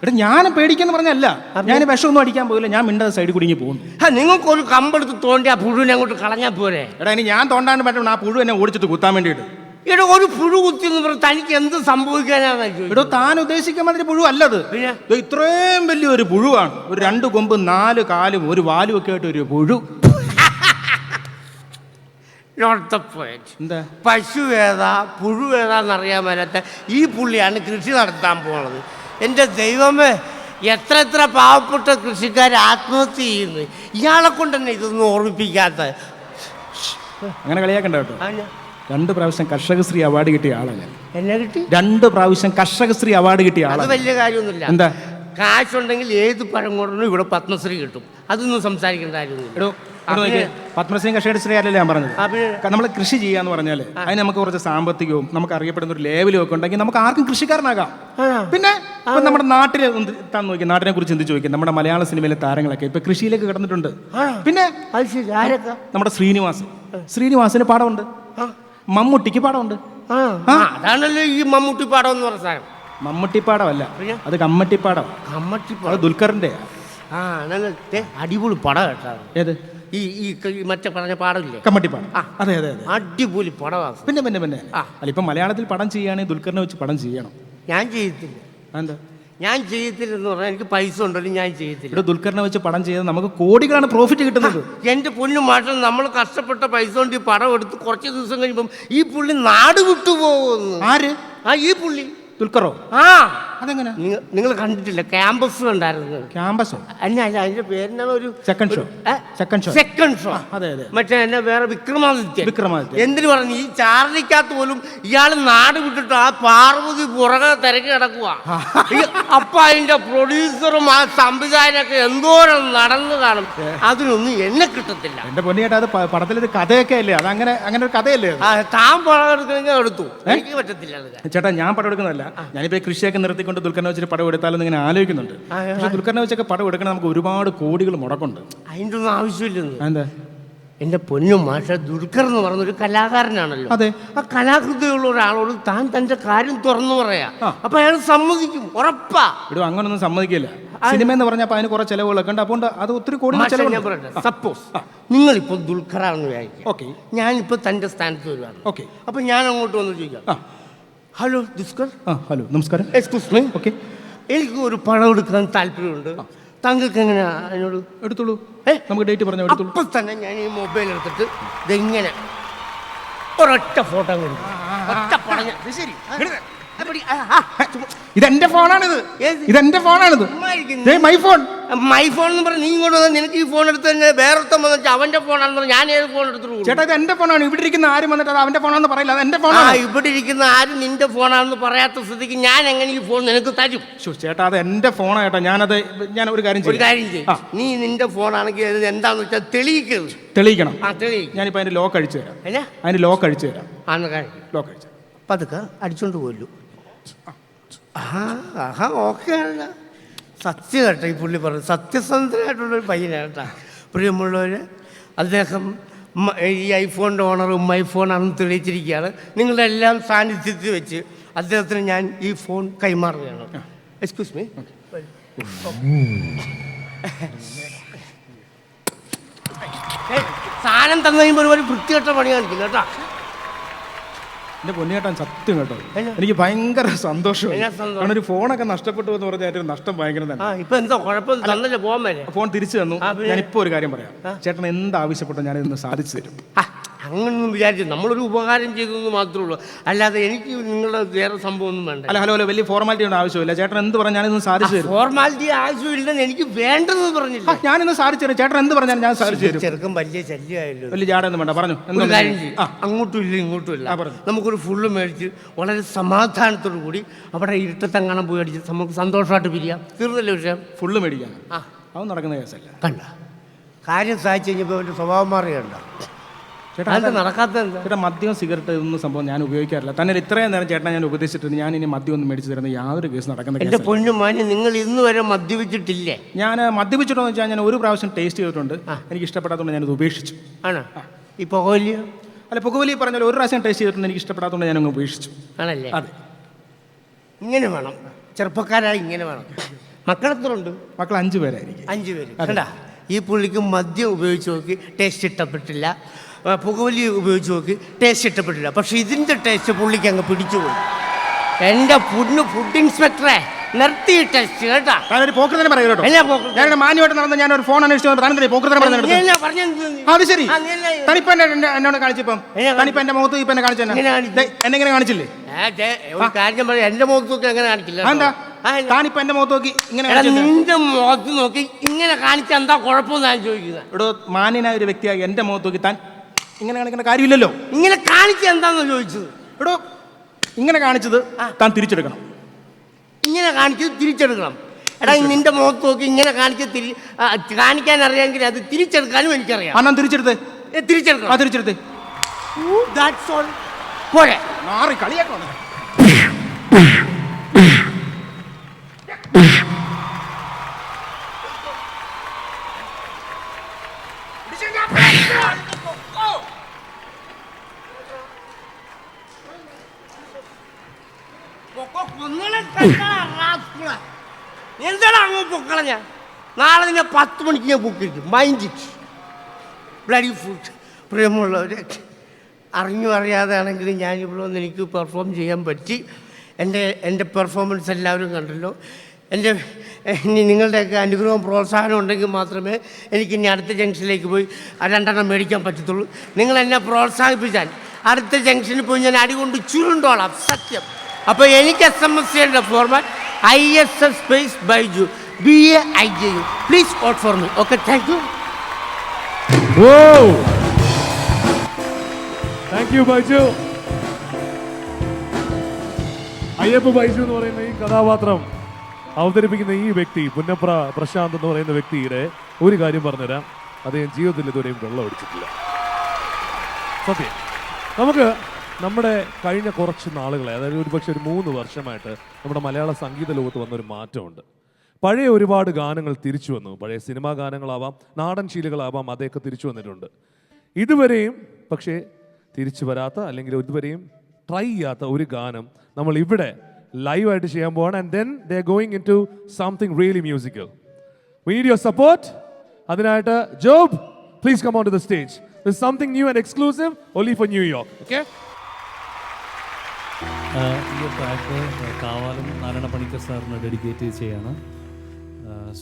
എടാ ഞാൻ പേടിക്കെന്ന് പറഞ്ഞല്ല, ഞാൻ വിഷമൊന്നും അടിക്കാൻ പോകില്ല, ഞാൻ മിണ്ടാതെ സൈഡിൽ കുടുങ്ങി പോകുന്നു. നിങ്ങൾക്കൊരു കമ്പെടുത്ത് തോണ്ടി ആ പുഴുവിനെ അങ്ങോട്ട് കളഞ്ഞാൽ പോരെ? എടാ ഇനി ഞാൻ തോണ്ടാണ്ട് പറ്റും ആ പുഴു എന്നെ ഓടിച്ചിട്ട് കുത്താൻ വേണ്ടിയിട്ട്. ഇവിടെ ഒരു പുഴു കുത്തി എന്ന് പറഞ്ഞാൽ തനിക്ക് എന്ത് സംഭവിക്കാനാണ്? ഇവിടെ താൻ ഉദ്ദേശിക്കാൻ മാതിരി പുഴു അല്ലത്. ഇത്രയും വലിയൊരു പുഴുവാണ്. ഒരു 2 കൊമ്പും 4 കാലും 1 വാലും ഒക്കെ ആയിട്ട് ഒരു പുഴു. എന്താ പശു ഏതാ പുഴു ഏതാന്നറിയാൻ മേലാത്ത ഈ പുള്ളിയാണ് കൃഷി നടത്താൻ പോണത്. എൻ്റെ ദൈവമേ, എത്ര പാവപ്പെട്ട കൃഷിക്കാർ ആത്മഹത്യ ചെയ്യുന്നു. ഇയാളെ കൊണ്ട് തന്നെ ഇതൊന്നും ഓർമ്മിപ്പിക്കാത്ത. അങ്ങനെ കളിയാക്കണ്ട കേട്ടോ. 2 പ്രാവശ്യം കർഷകശ്രീ അവാർഡ് കിട്ടിയ ആളാണ് ഞാൻ. എന്നെ കിട്ടി? 2 പ്രാവശ്യം കർഷകശ്രീ അവാർഡ് കിട്ടിയ അത് ആളാണ്. വലിയ കാര്യമൊന്നുമില്ല. എന്താ? കാശുണ്ടെങ്കിൽ ഏത് പഴം കൊണ്ടും ഇവിടെ പത്മശ്രീ കിട്ടും. അതൊന്നും സംസാരിക്കേണ്ട കാര്യമൊന്നുമില്ല. പത്മശ്രീ കർഷകശ്രീ അല്ലല്ലേ ഞാൻ പറഞ്ഞത്. നമ്മൾ കൃഷി ചെയ്യാന്ന് പറഞ്ഞാൽ അതിന് നമുക്ക് കുറച്ച് സാമ്പത്തികവും നമുക്ക് അറിയപ്പെടുന്ന ഒരു ലേവലും ഒക്കെ ഉണ്ടെങ്കിൽ നമുക്ക് ആർക്കും കൃഷിക്കാരനാകാം. പിന്നെ ഇപ്പം നമ്മുടെ നാട്ടിൽ താൻ നോക്കി, നാട്ടിനെ കുറിച്ച് ചിന്തിച്ച് നോക്കി. നമ്മുടെ മലയാള സിനിമയിലെ താരങ്ങളൊക്കെ ഇപ്പൊ കൃഷിയിലേക്ക് കിടന്നിട്ടുണ്ട്. പിന്നെ നമ്മുടെ ശ്രീനിവാസിന് പാടമുണ്ട്, മമ്മൂട്ടിക്ക് പാടമുണ്ട്. അതാണല്ലോ ഈ മമ്മൂട്ടി പാടം എന്ന് പറഞ്ഞ സാധനം. മമ്മൂട്ടിപ്പാടമല്ല, അത് കമ്മട്ടിപ്പാടം. അത് ദുൽഖറിന്റെ. അടിപൊളി പടം കേട്ടോ. ഏത്? ഈ മറ്റേ പറഞ്ഞ പാടമില്ലേ, കമ്മട്ടിപ്പാടം. അതെ അതെ അതെ, അടിപൊളി പടമാണ്. പിന്നെ അല്ല, ഇപ്പം മലയാളത്തിൽ പടം ചെയ്യുകയാണെങ്കിൽ ദുൽഖറിനെ വെച്ച് പടം ചെയ്യണം. ഞാൻ ചെയ്യത്തില്ല. എന്താ ഞാൻ ചെയ്യത്തില്ലെന്ന് പറഞ്ഞാൽ എനിക്ക് പൈസ ഉണ്ടല്ലോ, ഞാൻ ചെയ്യത്തില്ല. ഇവിടെ ദുൽഖറിനെ വെച്ച് പടം ചെയ്ത് നമുക്ക് കോടികളാണ് പ്രോഫിറ്റ് കിട്ടുന്നത്. എൻ്റെ പൊന്നു മാഷം, നമ്മൾ കഷ്ടപ്പെട്ട പൈസ കൊണ്ട് ഈ പടം എടുത്ത് കുറച്ച് ദിവസം കഴിയുമ്പം ഈ പുള്ളി നാട് വിട്ടുപോകുന്നു. ആര്? ഈ പുള്ളി ദുൽഖറോ? അതെങ്ങനെ? നിങ്ങൾ കണ്ടിട്ടില്ല? ക്യാമ്പസ് ഉണ്ടായിരുന്നു. ക്യാമ്പസോ? അല്ല, അതിന്റെ പേരിനാണ് ഒരു സെക്കൻഡ് ഷോ. അതെ അതെ. മറ്റേ എന്നെ വേറെ വിക്രമാദിത്യ. എന്തിനു പറഞ്ഞു? ഈ ചാർലിക്കകത്ത് പോലും ഇയാൾ നാട് വിട്ടിട്ട് ആ പാർവതി പുറകെ തിരക്കി കിടക്കുക. അപ്പൊ അതിന്റെ പ്രൊഡ്യൂസറും ആ സംവിധായകനൊക്കെ എന്തോരം നടന്നു കാണും. അതിനൊന്നും എന്നെ കിട്ടത്തില്ല. എന്റെ പൊന്നിയേട്ടാ, അത് പടത്തിലൊരു കഥയൊക്കെ അല്ലേ? അത് അങ്ങനെ ഒരു കഥയല്ലേ? താൻ പടം എടുക്കണമെങ്കിൽ എടുത്തു, എനിക്ക് പറ്റത്തില്ല. ചേട്ടാ, ഞാൻ പടം എടുക്കുന്നതല്ല. ഞാനിപ്പോ കൃഷിയൊക്കെ നിർത്തിക്കൊണ്ട് ദുൽഖറിനെ വെച്ചിട്ട് പടം എടുത്താലെന്ന് ഇങ്ങനെ ആലോചിക്കുന്നുണ്ട്. പക്ഷെ ദുൽഖറിനെ വെച്ചൊക്കെ പടം എടുക്കണം, നമുക്ക് ഒരുപാട് കോടികൾ മുടക്കുണ്ട്. അതിൻ്റെ ഒന്നും ആവശ്യമില്ലെന്ന്. എന്താ? എൻ്റെ പൊന്നു മാഷ, ദുൽഖർ എന്ന് പറഞ്ഞൊരു കലാകാരനാണല്ലോ. അതെ. ആ കലാകൃതിയുള്ള ഒരാളോട് താൻ തന്റെ കാര്യം തുറന്നു പറയാ, അപ്പൊ അയാൾ സമ്മതിക്കും, ഉറപ്പാ. ഇവിടെ അങ്ങനൊന്നും സമ്മതിക്കില്ല. സിനിമ എന്ന് പറഞ്ഞാൽ അതിന് കുറെ ചെലവുകളൊക്കെ ഉണ്ട്. അപ്പോൾ അത് ഒത്തിരി കോടി ചെലവ്. സപ്പോസ് നിങ്ങളിപ്പോ ദുൽഖറാണെന്ന് വിചാരിക്കും. ഓക്കെ, ഞാനിപ്പോ തന്റെ സ്ഥാനത്ത് വരുവാണ്. ഓക്കെ, അപ്പൊ ഞാൻ അങ്ങോട്ട് വന്ന് ചോദിക്കാം, ഹലോ ദുൽഖർ. ഹലോ, നമസ്കാരം. Excuse me. ഓക്കെ, എനിക്ക് ഒരു പടം എടുക്കാൻ താല്പര്യമുണ്ട്. താങ്കൾക്ക് എങ്ങനെയാ? അതിനോട് എടുത്തോളൂ, നമുക്ക് ഡേറ്റ് പറഞ്ഞു എടുത്തോളൂ. അപ്പൊ തന്നെ ഞാൻ ഈ മൊബൈൽ എടുത്തിട്ട് ഇതെങ്ങനെ ഒരൊറ്റ ഫോട്ടോ കൊടുക്കും. ഒറ്റ പടം. ശരി, ഇതെന്റെ ഫോണാണിത്. ഇതെന്റെ ഫോണാണിത്. മൈ ഫോൺ എന്ന് പറഞ്ഞ് നീ ഇങ്ങോട്ട് വന്നാൽ നിനക്ക് ഈ ഫോൺ എടുത്ത് തന്നെ വേറൊരുത്തം വന്നിട്ട് അവന്റെ ഫോണാണെന്ന് പറഞ്ഞാൽ ഞാൻ ഏത് ഫോൺ എടുത്തിട്ട്? ചേട്ടാ, ഇത് എന്റെ ഫോണാണ്. ഇവിടെ ഇരിക്കുന്ന ആരും വന്നിട്ട് അത് അവന്റെ ഫോണാണെന്ന് പറയില്ല. അത് എന്റെ ഫോണാണ്. ഇവിടെ ഇരിക്കുന്ന ആരും നിന്റെ ഫോണാണെന്ന് പറയാത്ത സ്ഥിതിക്ക് ഞാൻ എങ്ങനെ ഈ ഫോൺ നിനക്ക് തരും? ചേട്ടാ, അത് എന്റെ ഫോണാണ് ചേട്ടാ. ഞാൻ ഒരു കാര്യം ചെയ്യും. നീ നിന്റെ ഫോണാണെങ്കിൽ എന്താന്ന് വെച്ചാൽ തെളിയിക്കണം. ഞാനിപ്പോ അതിന്റെ ലോക്ക് അഴിച്ചു തരാം. അതിന്റെ ലോക്ക് അഴിച്ചു തരാം. ലോക്ക് അഴിച്ചു പതുക്കെ അടിച്ചോണ്ട് പോലു. ഓക്കെ, സത്യം കേട്ടോ ഈ പുള്ളി പറഞ്ഞു. സത്യസന്ധനായിട്ടുള്ളൊരു പയ്യനാണ് കേട്ടോ. പ്രിയമുള്ളവര്, അദ്ദേഹം ഈ ഐഫോണിൻ്റെ ഓണറും മൈ ഫോണാണെന്ന് തെളിയിച്ചിരിക്കുകയാണ്. നിങ്ങളുടെ എല്ലാം സാന്നിധ്യത്തിൽ വെച്ച് അദ്ദേഹത്തിന് ഞാൻ ഈ ഫോൺ കൈമാറുകയാണ്. Excuse me. സാധനം തന്നു കഴിയുമ്പോൾ ഒരു വൃത്തികെട്ട പണി കാണിക്കില്ല കേട്ടോ. എന്റെ പൊന്നിയേട്ടാൻ, സത്യം കേട്ടോ, എനിക്ക് ഭയങ്കര സന്തോഷം. കാരണം ഒരു ഫോണൊക്കെ നഷ്ടപ്പെട്ടു എന്ന് പറഞ്ഞാൽ നഷ്ടം ഭയങ്കര തന്നെ. ഇപ്പൊ എന്താ കുഴപ്പം? ഫോൺ തിരിച്ചു തന്നു. ഞാനിപ്പോ ഒരു കാര്യം പറയാം. ചേട്ടൻ എന്ത് ആവശ്യപ്പെട്ടോ ഞാനിതൊന്ന് സാധിച്ചു തരും. അങ്ങനൊന്നും വിചാരിച്ചു, നമ്മളൊരു ഉപകാരം ചെയ്തതെന്ന് മാത്രമേ ഉള്ളൂ. അല്ലാതെ എനിക്ക് നിങ്ങളുടെ വേറെ സംഭവം ഒന്നും വേണ്ട. അല്ല, ഹലോ, വലിയ ഫോർമാലിറ്റി ഒന്നും ആവശ്യമില്ല. ചേട്ടൻ എന്ത് പറഞ്ഞാൽ ഞാനിന്ന് സാധിച്ചു തരും. ഫോർമാലിറ്റി ആവശ്യമില്ലെന്ന് എനിക്ക് വേണ്ടതെന്ന് പറഞ്ഞില്ല. ഞാനിന്ന് സാധിച്ചു തരും. ചേട്ടൻ എന്ത് പറഞ്ഞാലും ഞാൻ സാധിച്ചു തരും. ചെറുക്കം വലിയ ശല്യമായല്ലോ. വലിയ ജാടൊന്നും വേണ്ട, പറഞ്ഞു. അങ്ങോട്ടും ഇല്ല ഇങ്ങോട്ടും ഇല്ല. നമുക്കൊരു ഫുള്ള് മേടിച്ച് വളരെ സമാധാനത്തോടു കൂടി അവിടെ ഇരുട്ടത്തെങ്ങാനും പോയി അടിച്ച് നമുക്ക് സന്തോഷമായിട്ട് പിരിയാം. തീർന്നല്ലേ വിഷയം? ഫുള്ള് മേടിക്കാം. അത് നടക്കുന്ന കേസല്ല. കണ്ട കാര്യം സാധിച്ചു കഴിഞ്ഞപ്പോൾ അവൻ്റെ സ്വഭാവം മാറിയണ്ട. ചേട്ടാ നടക്കാത്ത ചേട്ടാ, മദ്യം സിഗരറ്റ് ഇതൊന്നും സംഭവം ഞാൻ ഉപയോഗിക്കാറില്ല. തന്നെ ഇത്രയും നേരം ചേട്ടൻ ഞാൻ ഉപദേശിച്ചിട്ടുണ്ട്. ഞാൻ ഇനി മദ്യം ഒന്നും മേടിച്ച് തരുന്ന യാതൊരു കേസ് നടക്കുന്ന. എൻ്റെ പൊന്നു മാനി, നിങ്ങൾ ഇന്ന് വരെ മദ്യപിച്ചിട്ടില്ലേ? ഞാൻ മദ്യപിച്ചിട്ടോ എന്ന് വെച്ചാൽ ഞാൻ ഒരു പ്രാവശ്യം ടേസ്റ്റ് ചെയ്തിട്ടുണ്ട്. എനിക്ക് ഇഷ്ടപ്പെടാത്തതുകൊണ്ട് ഞാനത് ഉപേക്ഷിച്ചു. ആണോ? ഈ പുകവലിയ? അല്ല, പുകവലി പറഞ്ഞാൽ ഒരു പ്രാവശ്യം ടേസ്റ്റ് ചെയ്തിട്ടുണ്ട്. എനിക്ക് ഇഷ്ടപ്പെടാത്തതുകൊണ്ട് ഞാനങ്ങ് ഉപേക്ഷിച്ചു. ആണല്ലേ? അതെ. ഇങ്ങനെ വേണം ചെറുപ്പക്കാരായി, ഇങ്ങനെ വേണം. മക്കളെത്ര ഉണ്ട്? മക്കൾ 5 പേരായിരിക്കും. 5 പേര്. കണ്ടാ, ഈ പുള്ളിക്ക് മദ്യം ഉപയോഗിച്ച് നോക്കി ടേസ്റ്റ് ഇഷ്ടപ്പെട്ടില്ല, പുകവലി ഉപയോഗിച്ച് നോക്കി ടേസ്റ്റ് ഇഷ്ടപ്പെട്ടില്ല. പക്ഷെ ഇതിൻ്റെ ടേസ്റ്റ് പുള്ളിക്ക് അങ്ങ് പിടിച്ചുപോയി. എൻ്റെ ഫുഡ് ഇൻസ്പെക്ടറെ നിർത്തി ടെസ്റ്റ് കേട്ടാ. ഞാനൊരു പോക്കൃതനെ പറയൂ കേട്ടോ. ഞാൻ മാന്യമായിട്ട് നടന്ന ഞാനൊരു ഫോൺ അന്വേഷിച്ചു താനെന്തേ പോക്കൃതനെ പറഞ്ഞത്? അത് ശരി, തനിപ്പ എന്നോട് കാണിച്ചപ്പം തനിപ്പ എന്റെ മുഖത്ത് ഇപ്പൊ എന്നെ കാണിച്ചു എന്നെങ്ങനെ കാണിച്ചില്ലേ? ഒരു കാര്യം പറയാം, എന്റെ മുഖത്ത് നോക്കി അങ്ങനെ കാണിക്കില്ല. എന്താ താനിപ്പ എന്റെ മുഖത്ത് നോക്കി ഇങ്ങനെ നിന്റെ മുഖത്ത് നോക്കി ഇങ്ങനെ കാണിച്ച എന്താ കുഴപ്പമെന്ന് ഞാൻ ചോദിക്കുന്നത്. ഇവിടെ മാന്യനായ ഒരു വ്യക്തിയായി എന്റെ മുഖത്ത് നോക്കി താൻ ഇങ്ങനെ കാണിക്കേണ്ട കാര്യമില്ലല്ലോ. ഇങ്ങനെ കാണിച്ച എന്താന്ന് ചോദിച്ചത്. ഇവിടെ ഇങ്ങനെ കാണിച്ചത് താൻ തിരിച്ചെടുക്കണം. ഇങ്ങനെ കാണിച്ചത് തിരിച്ചെടുക്കണം. എടാ, നിന്റെ മുഖത്ത് നോക്കി ഇങ്ങനെ കാണിക്കാൻ അറിയാമെങ്കിൽ അത് തിരിച്ചെടുക്കാനും എനിക്കറിയാം. അണ്ണൻ തിരിച്ചെടുത്ത് തിരിച്ചെടുക്കണം. തിരിച്ചെടുത്ത് പോരെ മാറി കളിയാക്കണം. എന്താണ് അങ്ങ് പൊക്കളഞ്ഞ? നാളെ നിന്നെ 10 മണിക്ക് ഞാൻ ബുക്കിരിക്കും. Mind it bloody food. പ്രിയമുള്ളവരെ, അറിഞ്ഞു അറിയാതെ ആണെങ്കിലും ഞാനിവിടെ വന്ന് എനിക്ക് പെർഫോം ചെയ്യാൻ പറ്റി. എൻ്റെ പെർഫോമൻസ് എല്ലാവരും കണ്ടല്ലോ. ഇനി നിങ്ങളുടെയൊക്കെ അനുഗ്രഹവും പ്രോത്സാഹനം ഉണ്ടെങ്കിൽ മാത്രമേ എനിക്ക് ഇനി അടുത്ത ജംഗ്ഷനിലേക്ക് പോയി 2 മേടിക്കാൻ പറ്റത്തുള്ളൂ. നിങ്ങൾ എന്നെ പ്രോത്സാഹിപ്പിച്ചാൽ അടുത്ത ജംഗ്ഷനിൽ പോയി ഞാൻ അടികൊണ്ട് ചുരുണ്ടോളാം, സത്യം. അപ്പോൾ എനിക്ക് SMS ചെയ്യേണ്ട format ISS space Baiju BAIJU. Please vote for me. Okay, thank you. Thank U Baiju. Ayyappa Baiju എന്ന് പറയുന്ന ഈ കഥാപാത്രം അവതരിപ്പിക്കുന്ന ഈ വ്യക്തി, പുന്നപ്ര പ്രശാന്ത് എന്ന് പറയുന്ന വ്യക്തിയുടെ ഒരു കാര്യം പറഞ്ഞുതരാം. അദ്ദേഹം ജീവിതത്തിൽ ഇതുവരെയും വെള്ളം അടിച്ചിട്ടില്ല. സത്യം. നമുക്ക് നമ്മുടെ കഴിഞ്ഞ കുറച്ച് നാളുകളെ, അതായത് ഒരുപക്ഷെ ഒരു 3 വർഷമായിട്ട് നമ്മുടെ മലയാള സംഗീത ലോകത്ത് വന്നൊരു മാറ്റമുണ്ട്. പഴയ ഒരുപാട് ഗാനങ്ങൾ തിരിച്ചു വന്നു. പഴയ സിനിമാ ഗാനങ്ങളാവാം, നാടൻ ശീലുകളാവാം, അതൊക്കെ തിരിച്ചു വന്നിട്ടുണ്ട്. ഇതുവരെയും പക്ഷേ തിരിച്ചു വരാത്ത, അല്ലെങ്കിൽ ഇതുവരെയും ട്രൈ ചെയ്യാത്ത ഒരു ഗാനം നമ്മൾ ഇവിടെ ലൈവായിട്ട് ചെയ്യാൻ പോവാണ്. And then they are going into something really musical. We need your support. അതിനായിട്ട് Job, please come on to the stage. This is something new and exclusive only for New York. Okay, ഈ ട്രാക്ക് കാവാലം നാരായണ പണിക്കർ സാറിന് dedicate ചെയ്യാണ്.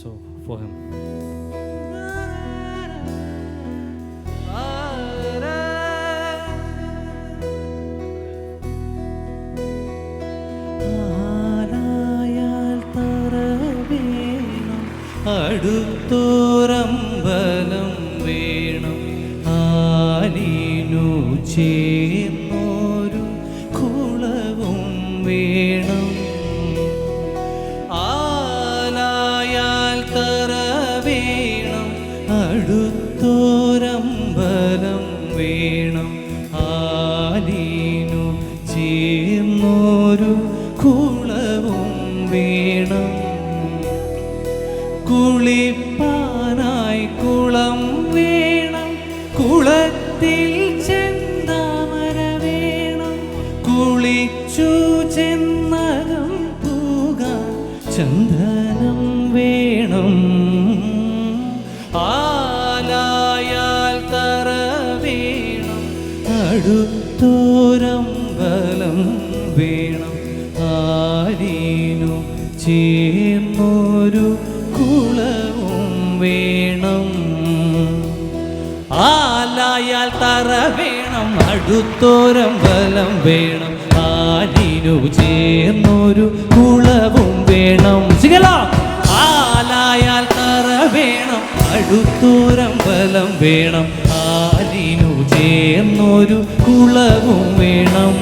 So for him. അടുത്തോരമ്പലം വേണം, ആനീനു ചേർന്നോരു കുളവും വേണം. ആലായാൽ തറ വേണം, അടുത്തോരമ്പലം വേണം, ആനീനു ചേർന്നോരു കുളവും വേണം. കുളിപ്പാനായി കുളം വേണം, കുളത്തിൽ ചെന്താമര വേണം, കുളിച്ചു ചെന്നകം പോകാൻ ചന്ദനം വേണം. ആലായാൽ തറ വേണം, അടുത്തോരമ്പലം വേണം, ആരീനു ചേർന്നൊരു കുളവും വേണം. ആലായാൽ തറ വേണം, അടുത്തോരമ്പലം വേണം, ആലിനു ചേർന്നൊരു കുളവും വേണം. ആലായാൽ തറ വേണം, അടുത്തോരമ്പലം വേണം, ആലിനു ചേർന്നൊരു കുളവും വേണം.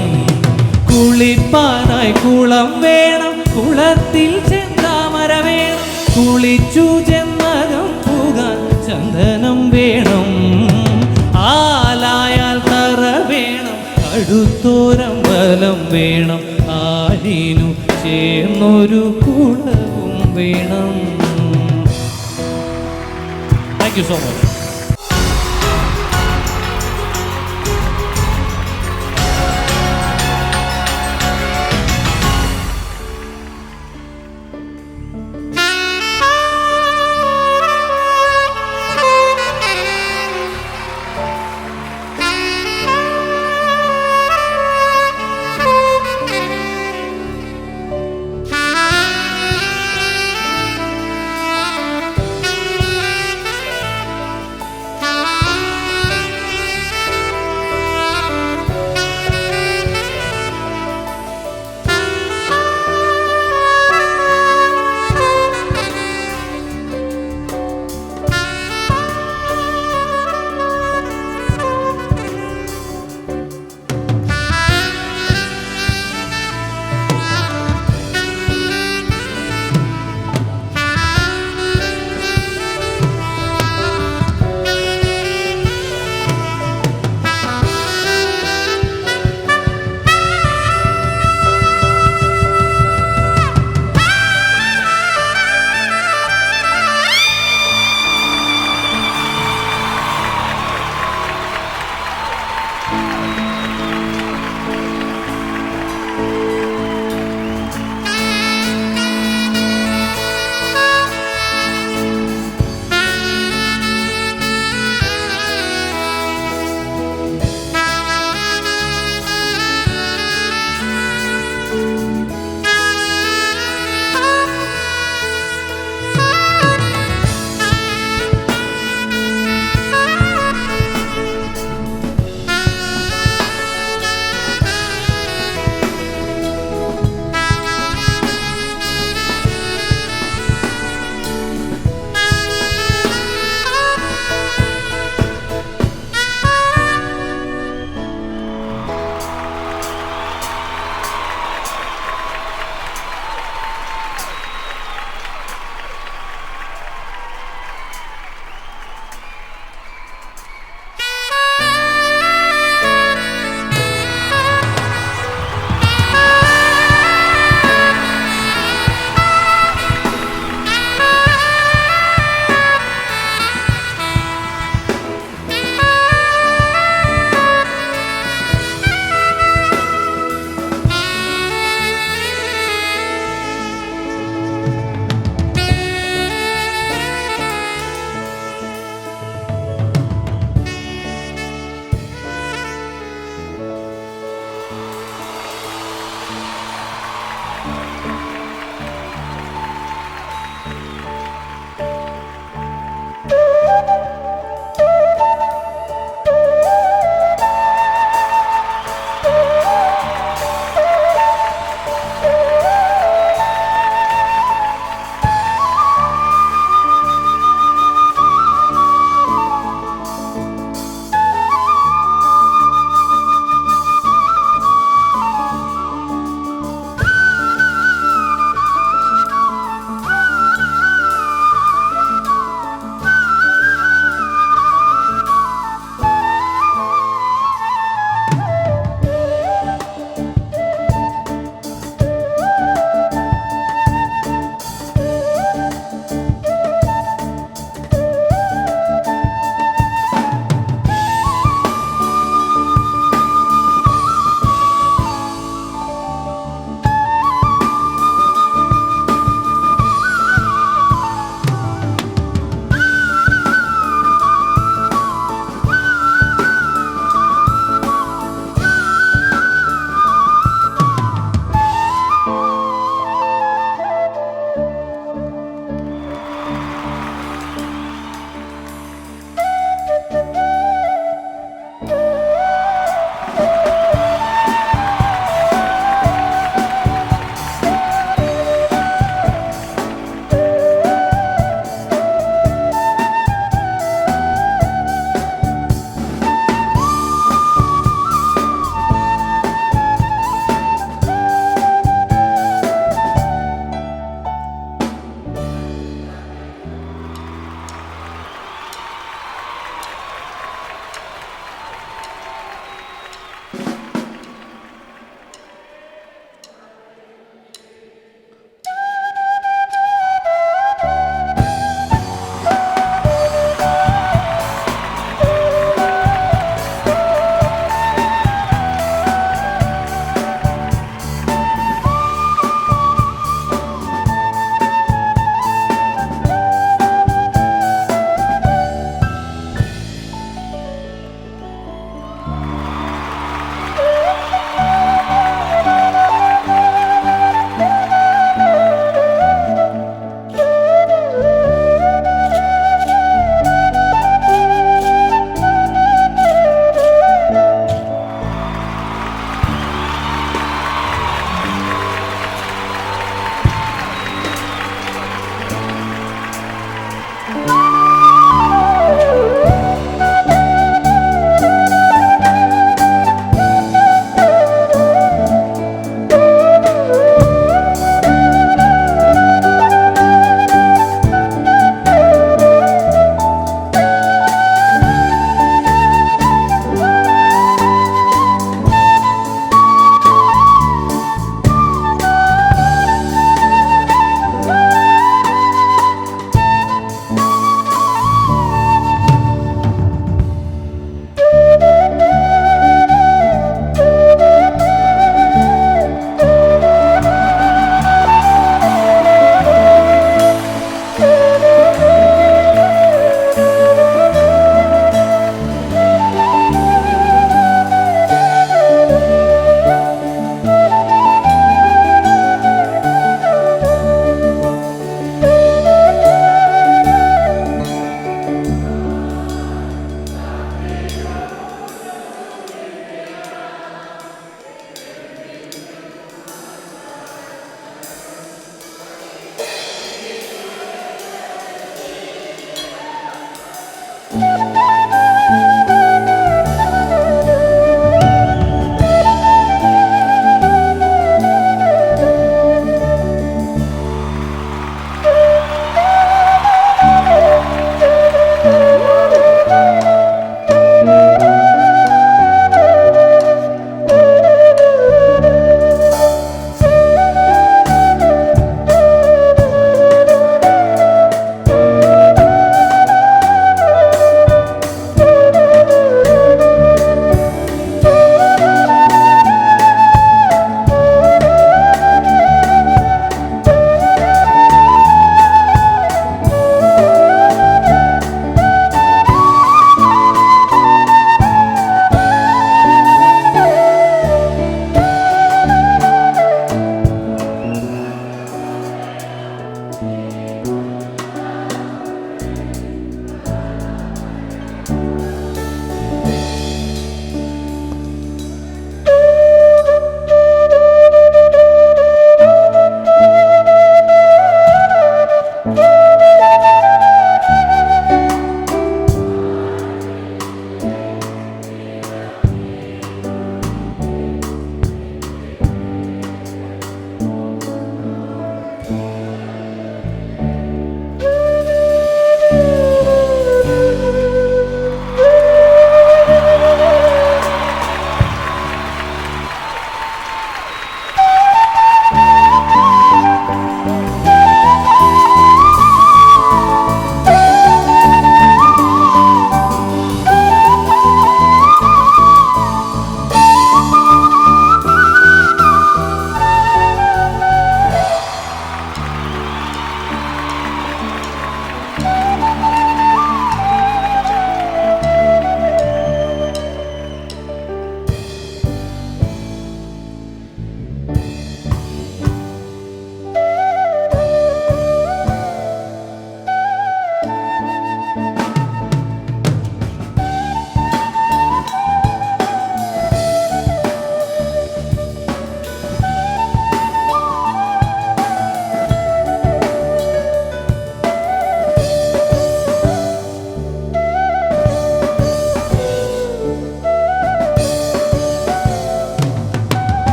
കുളിപ്പാനായി കുളം വേണം, കുളത്തിൽ ചെന്താമര വേണം, കുളിച്ചു ചെന്നകം പോകാൻ ചന്ദനം വേണം. ആലായാൽ തറ വേണം, അടുത്തോരമ്പലം വേണം, ആലിനു ചേർന്നൊരു കുളവും വേണം. Thank you so much.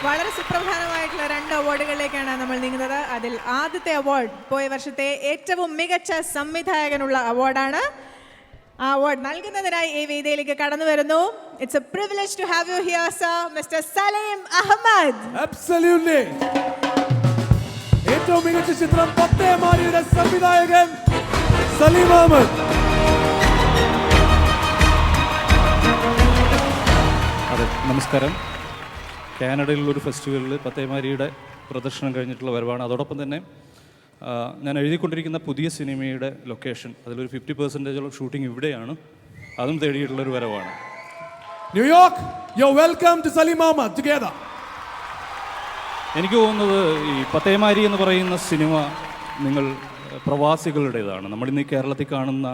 വളരെ സുപ്രധാനമായിട്ടുള്ള 2 അവാർഡുകളിലേക്കാണ് നമ്മൾ നീങ്ങുന്നത്. അതിൽ ആദ്യത്തെ അവാർഡ് പോയ വർഷത്തെ ഏറ്റവും മികച്ച സംവിധായകനുള്ള അവാർഡാണ്. ആ അവാർഡ് നൽകുന്നതിനായി ഈ വേദിയിലേക്ക് കടന്നു വരുന്നു. It's a privilege to have you here sir, mister Saleem Ahammed. Absolutely. ഏറ്റവും മികച്ച ചിത്രം പത്തേമാരിയുടെ സംവിധായകൻ സലീം അഹമ്മദ്. അതെ, നമസ്കാരം. കാനഡയിലുള്ള ഒരു ഫെസ്റ്റിവലിൽ പത്തേമാരിയുടെ പ്രദർശനം കഴിഞ്ഞിട്ടുള്ള വരവാണ്. അതോടൊപ്പം തന്നെ ഞാൻ എഴുതിക്കൊണ്ടിരിക്കുന്ന പുതിയ സിനിമയുടെ ലൊക്കേഷൻ, അതിലൊരു 50% ഷൂട്ടിംഗ് ഇവിടെയാണ്. അതും തേടിയിട്ടുള്ളൊരു വരവാണ്. New York, you welcome to Salim Ahmed together. എനിക്ക് തോന്നുന്നത് ഈ പത്തേമാരി എന്ന് പറയുന്ന സിനിമ നിങ്ങൾ പ്രവാസികളുടേതാണ്. നമ്മളിന്ന് ഈ കേരളത്തിൽ കാണുന്ന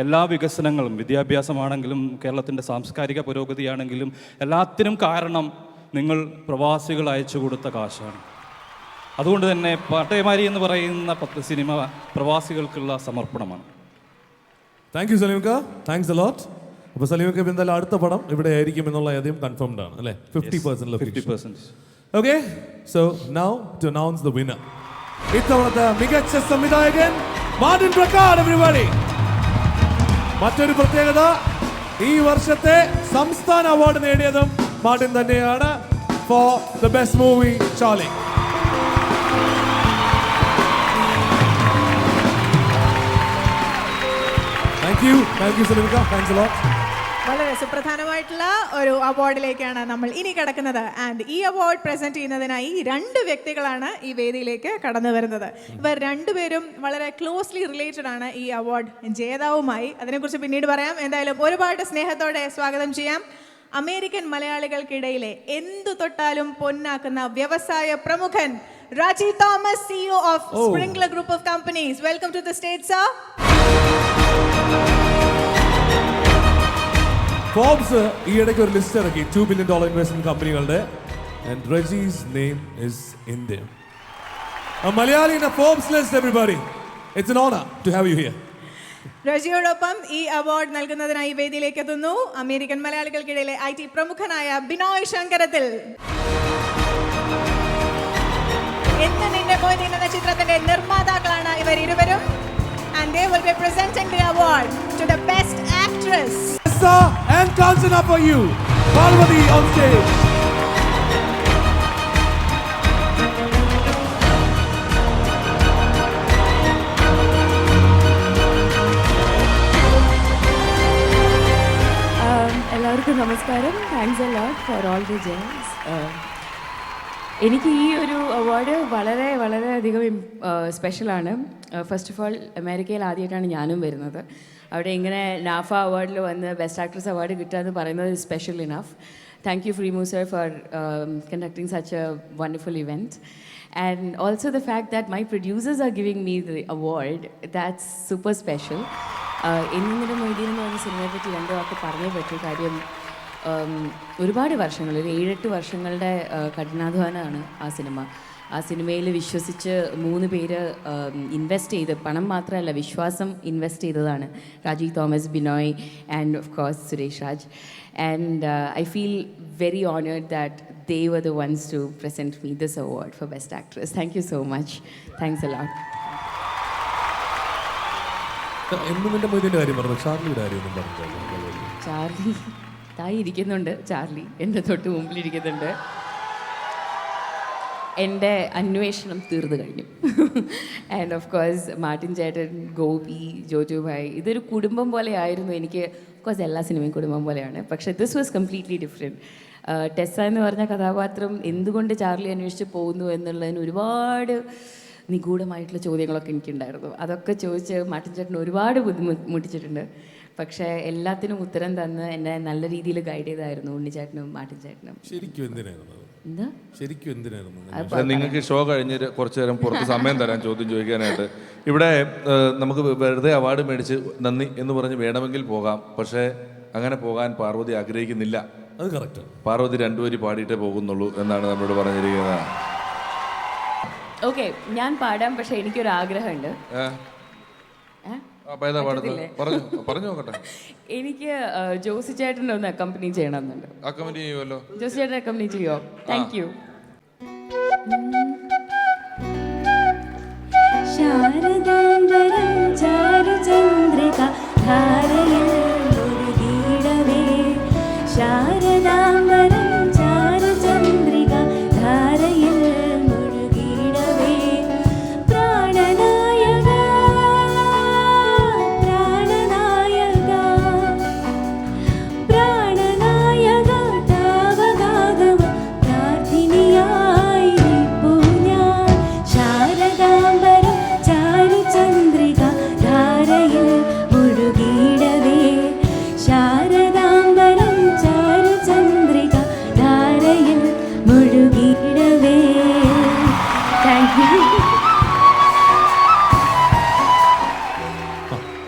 എല്ലാ വികസനങ്ങളും, വിദ്യാഭ്യാസമാണെങ്കിലും കേരളത്തിൻ്റെ സാംസ്കാരിക പുരോഗതിയാണെങ്കിലും എല്ലാത്തിനും കാരണം നിങ്ങൾ പ്രവാസികൾ അയച്ചു കൊടുത്ത കാശാണ്. അതുകൊണ്ട് തന്നെ പത്തേമാരി എന്ന് പറയുന്ന സിനിമ പ്രവാസികൾക്കുള്ള സമർപ്പണമാണ്. താങ്ക് യു സലീംക്ക, താങ്ക്സ് എ ലോട്ട്. അപ്പോൾ സലീംക്ക എന്തായാലും അടുത്ത പടം ഇവിടെ ആയിരിക്കും എന്നുള്ള ആദ്യം കൺഫേംഡ് ആണ് അല്ലേ? 50%. Okay, so now to announce the winner. ഇത്തവണത്തെ മികച്ച സംവിധായകൻ മാർട്ടിൻ പ്രക്കാട്. എവരിബഡി. മറ്റൊരു പ്രത്യേകത, ഈ വർഷത്തെ സംസ്ഥാന അവാർഡ് നേടിയതും മാർട്ടിൻ തന്നെയാണ് for the best movie Charlie. Thank you സലീംക്ക, താങ്ക്സ് എ ലോട്ട്. വളരെ സുപ്രധാനമായിട്ടുള്ള ഒരു അവാർഡിലേക്കാണ് നമ്മൾ ഇനി കടക്കുന്നത്. ആൻഡ് ഈ അവാർഡ് പ്രസന്റ് ചെയ്യുന്നതിനായി 2 വ്യക്തികളാണ് ഈ വേദിയിലേക്ക് കടന്നു വരുന്നത്. ഇവർ രണ്ടുപേരും വളരെ ക്ലോസ്ലി റിലേറ്റഡ് ആണ് ഈ അവാർഡ് ജേതാവുമായി. അതിനെക്കുറിച്ച് പിന്നീട് പറയാം. എന്തായാലും ഒരുപാട് സ്നേഹത്തോടെ സ്വാഗതം ചെയ്യാം അമേരിക്കൻ മലയാളികൾക്കിടയിലെ എന്തു തൊട്ടാലും പൊന്നാക്കുന്ന വ്യവസായ പ്രമുഖൻ Ragy Thomas, CEO of Sprinklr group of companies. Welcome to the stage sir. Forbes ഈ ഇടയ്ക്ക് ഒരു ലിസ്റ്റ് ഇറക്കി $2 billion ഇൻവെസ്റ്റ്മെന്റ് കമ്പനികളുടെ. And Ragy's name is in there. A Malayali in a Forbes list, everybody. It's an honor to have you here. റജിയോടൊപ്പം ഈ award നൽകുന്നതിനായി വേദിയിലേക്ക് എത്തുന്നു American മലയാളികൾക്കിടയിലെ IT പ്രമുഖനായ ബിനോയ് ശങ്കരത്തിൽ. എന്ന് നിന്റെ മൊയ്തീൻ എന്ന ചിത്രത്തിന്റെ നിർമ്മാതാക്കളാണ് ഇവർ ഇരുവരും. And they will be presenting the award to the best actress. And Kanchana for you. Parvati on stage. എല്ലാവർക്കും നമസ്കാരം. Thanks a lot for all the James. എനിക്ക് ഈ ഒരു അവാർഡ് വളരെ വളരെയധികം സ്പെഷ്യലാണ്. ഫസ്റ്റ് ഓഫ് ഓൾ, അമേരിക്കയിൽ ആദ്യമായിട്ടാണ് ഞാനും വരുന്നത്. അവിടെ ഇങ്ങനെ നാഫ അവാർഡിൽ വന്ന് ബെസ്റ്റ് ആക്ട്രസ് അവാർഡ് കിട്ടുക എന്ന് പറയുന്നത് സ്പെഷ്യൽ ഇനഫ്. താങ്ക് യു ഫ്രീമു sir for conducting such a wonderful event. And also the fact that my producers are giving me the award, that's super special. എന്നിന്റെ മൊയ്തീൻ എന്ന് പറഞ്ഞ സിനിമയെ പറ്റി 2 വാക്ക് പറഞ്ഞേ പറ്റൂ. കാര്യം ഒരുപാട് വർഷങ്ങൾ, ഒരു 7-8 വർഷങ്ങളുടെ കഠിനാധ്വാനമാണ് ആ സിനിമ. ആ സിനിമയിൽ വിശ്വസിച്ച് 3 പേര് ഇൻവെസ്റ്റ് ചെയ്ത്, പണം മാത്രമല്ല വിശ്വാസം ഇൻവെസ്റ്റ് ചെയ്തതാണ് രാജി Thomas, Binoy and of course Suresh Raj. And I feel very honored that they were the ones to present me this award for Best Actress. Thank you so much. Thanks a lot. Charlie തായി ഇരിക്കുന്നുണ്ട്. Charlie എൻ്റെ തൊട്ട് മുമ്പിലിരിക്കുന്നുണ്ട്. എൻ്റെ അന്വേഷണം തീർന്നു കഴിഞ്ഞു. And of course Martin ചേട്ടൻ, ഗോപി, ജോജു ഭായ്, ഇതൊരു കുടുംബം പോലെ ആയിരുന്നു എനിക്ക്. ഓഫ് കോഴ്സ് എല്ലാ സിനിമയും കുടുംബം പോലെയാണ്, പക്ഷേ this was completely different. Tessa എന്ന് പറഞ്ഞ കഥാപാത്രം എന്തുകൊണ്ട് ചാർലി അന്വേഷിച്ച് പോകുന്നു എന്നുള്ളതിന് ഒരുപാട് നിഗൂഢമായിട്ടുള്ള ചോദ്യങ്ങളൊക്കെ എനിക്കുണ്ടായിരുന്നു. അതൊക്കെ ചോദിച്ച് മാർട്ടിൻ ചേട്ടൻ ഒരുപാട് ബുദ്ധിമുട്ടിച്ചിട്ടുണ്ട്. പക്ഷേ എല്ലാത്തിനും ഉത്തരം തന്ന് എന്നെ നല്ല രീതിയിൽ ഗൈഡ് ചെയ്തായിരുന്നു ഉണ്ണിച്ചേട്ടനും മാർട്ടിൻ ചേട്ടനും. എന്താ നിങ്ങൾക്ക് ഷോ കഴിഞ്ഞ് കുറച്ച് നേരം പുറത്ത് സമയം തരാൻ ചോദ്യം ചോദിക്കാനായിട്ട്. ഇവിടെ നമുക്ക് വെറുതെ അവാർഡ് മേടിച്ച് നന്ദി എന്ന് പറഞ്ഞ് വേണമെങ്കിൽ പോകാം. പക്ഷേ അങ്ങനെ പോകാൻ പാർവതി ആഗ്രഹിക്കുന്നില്ല. അത് കറക്റ്റ്. പാർവതി 2 വരി പാടിയിട്ടേ പോകുന്നുള്ളൂ എന്നാണ് നമ്മളോട് പറഞ്ഞിരിക്കുന്നത്. ഓക്കെ, ഞാൻ പാടാം, പക്ഷെ എനിക്കൊരു ആഗ്രഹമുണ്ട്. എനിക്ക് ജോസി ചേട്ടനെ ഒന്ന് അക്കമ്പനി ചെയ്യണമെന്നുണ്ട്. അക്കമ്പനി ചെയ്യുമല്ലോ. ജോസി ചേട്ടൻ അക്കമ്പനി ചെയ്യോ? Thank you. ശാരദാംബരം ചാരുചന്ദ്രിക ധാരയിൽ മുഴുകിയിടവേ ശാരദാംബരം ചാരുചന്ദ്രിക ധാരയിൽ മുഴുകിയിടവേ പ്രാണനായക പ്രാണനായക പ്രാണനായക താവകാഗമ പ്രാർത്ഥിനിയായി പൂഞ്ഞാൻ ശാരദാംബരം ചാരുചന്ദ്രിക ധാരയിൽ മുഴുകിയിടവേ ശാരദാംബരം ചാരുചന്ദ്രിക ധാരയിൽ മുഴുകിയിടവേ. Thank you.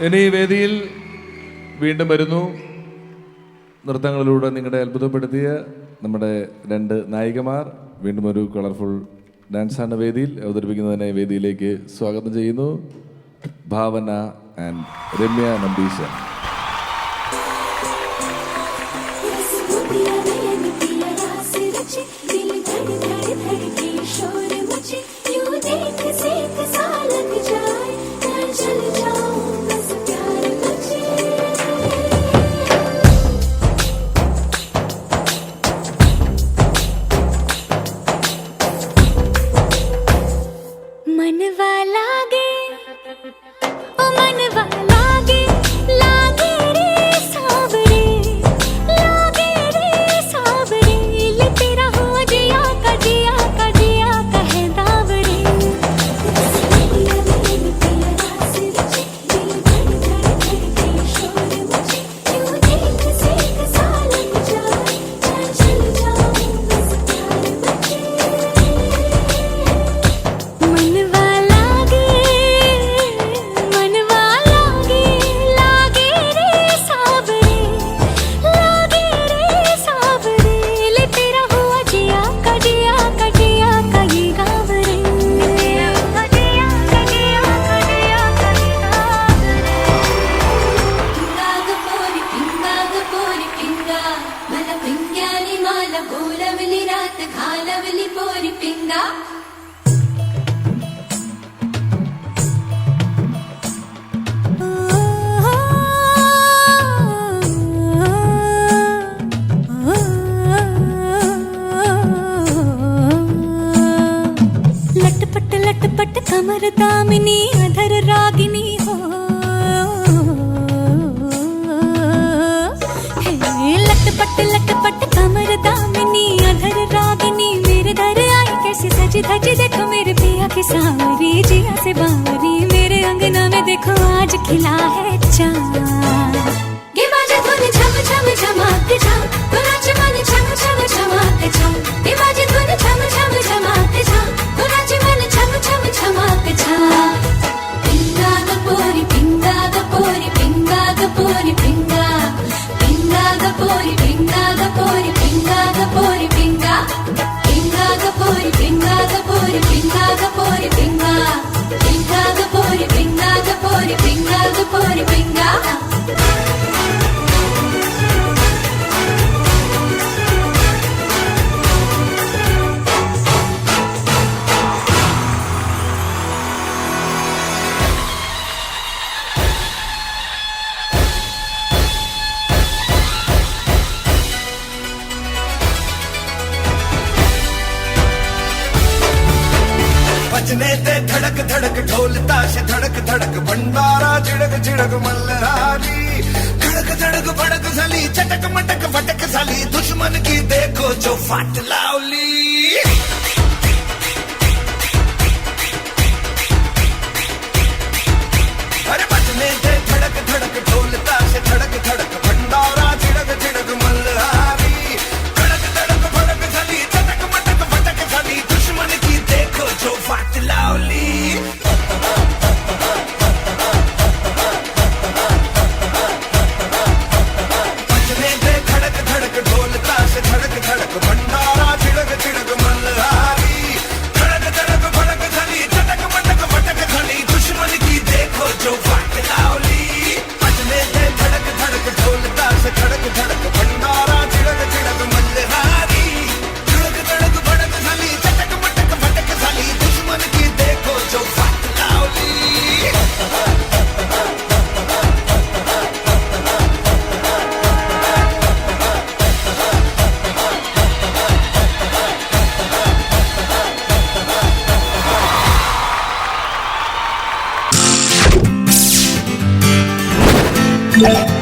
ഇനി ഈ വേദിയിൽ വീണ്ടും വരുന്നു നൃത്തങ്ങളിലൂടെ നിങ്ങളെ അത്ഭുതപ്പെടുത്തിയ നമ്മുടെ 2 നായികമാർ. വീണ്ടും ഒരു കളർഫുൾ ഡാൻസാണ് വേദിയിൽ അവതരിപ്പിക്കുന്നതിനായി വേദിയിലേക്ക് സ്വാഗതം ചെയ്യുന്നു ഭാവന ആൻഡ് രമ്യ നമ്പീശൻ. मनवा लागे ओ मनवा लागे लागे रे सावरे ले तेरा हुआ जिया का है दावरे मनवा लागे लागे रे सावरे ले तेरा हुआ जिया का ये गावरे पिंगा मला पिंग्यानी माला बोलवली रात घालवली पोरी पिंगा लटपट कमर दामिनी अधर रागिनी हो लटपट कमर दामिनी अधर रागिनी मेरे घर आई कैसी सजी धजी देखो मेरे पिया की सावरी जिया से बावरी मेरे अंगना में देखो आज खिला है चांद गे बाजे धुन झम झम झमाके झम तो नाच मन झम झम झमाके झम गे बाजे धुन झम झम झमाके झम तो नाच मन झम झम झमाके झम पिंगा ग पोरी पिंगा ग पोरी पिंगा ग पोरी पिंगा पिंगा ग पोरी पिंगा ग पोरी पिंगा ग पोरी पिंगा पिंगा ग पोरी पिंगा ग पोरी पिंगा ग पोरी पिंगा पिंगा ग पोरी पिंगा ग पोरी पिंगा ग पोरी पिंगा बजने ते धड़क धड़क ढोल ताश धड़क धड़क भंडारा झिड़क झिड़क मल्हारी धड़क धड़क भड़क साली चटक मटक फटक साली दुश्मन की देखो जो फाट लावली अरे बजने ते धड़क धड़क ढोल ताश धड़क धड़क भंडारा झिड़क झिड़क मल्हारी धड़क धड़क भड़क साली चटक मटक फटक साली दुश्मन की देखो जो फाट लावली बजने ते धड़क धड़क ढोल ताश धड़क धड़क भंडारा झिड़क झिड़क मल्हारी Yeah.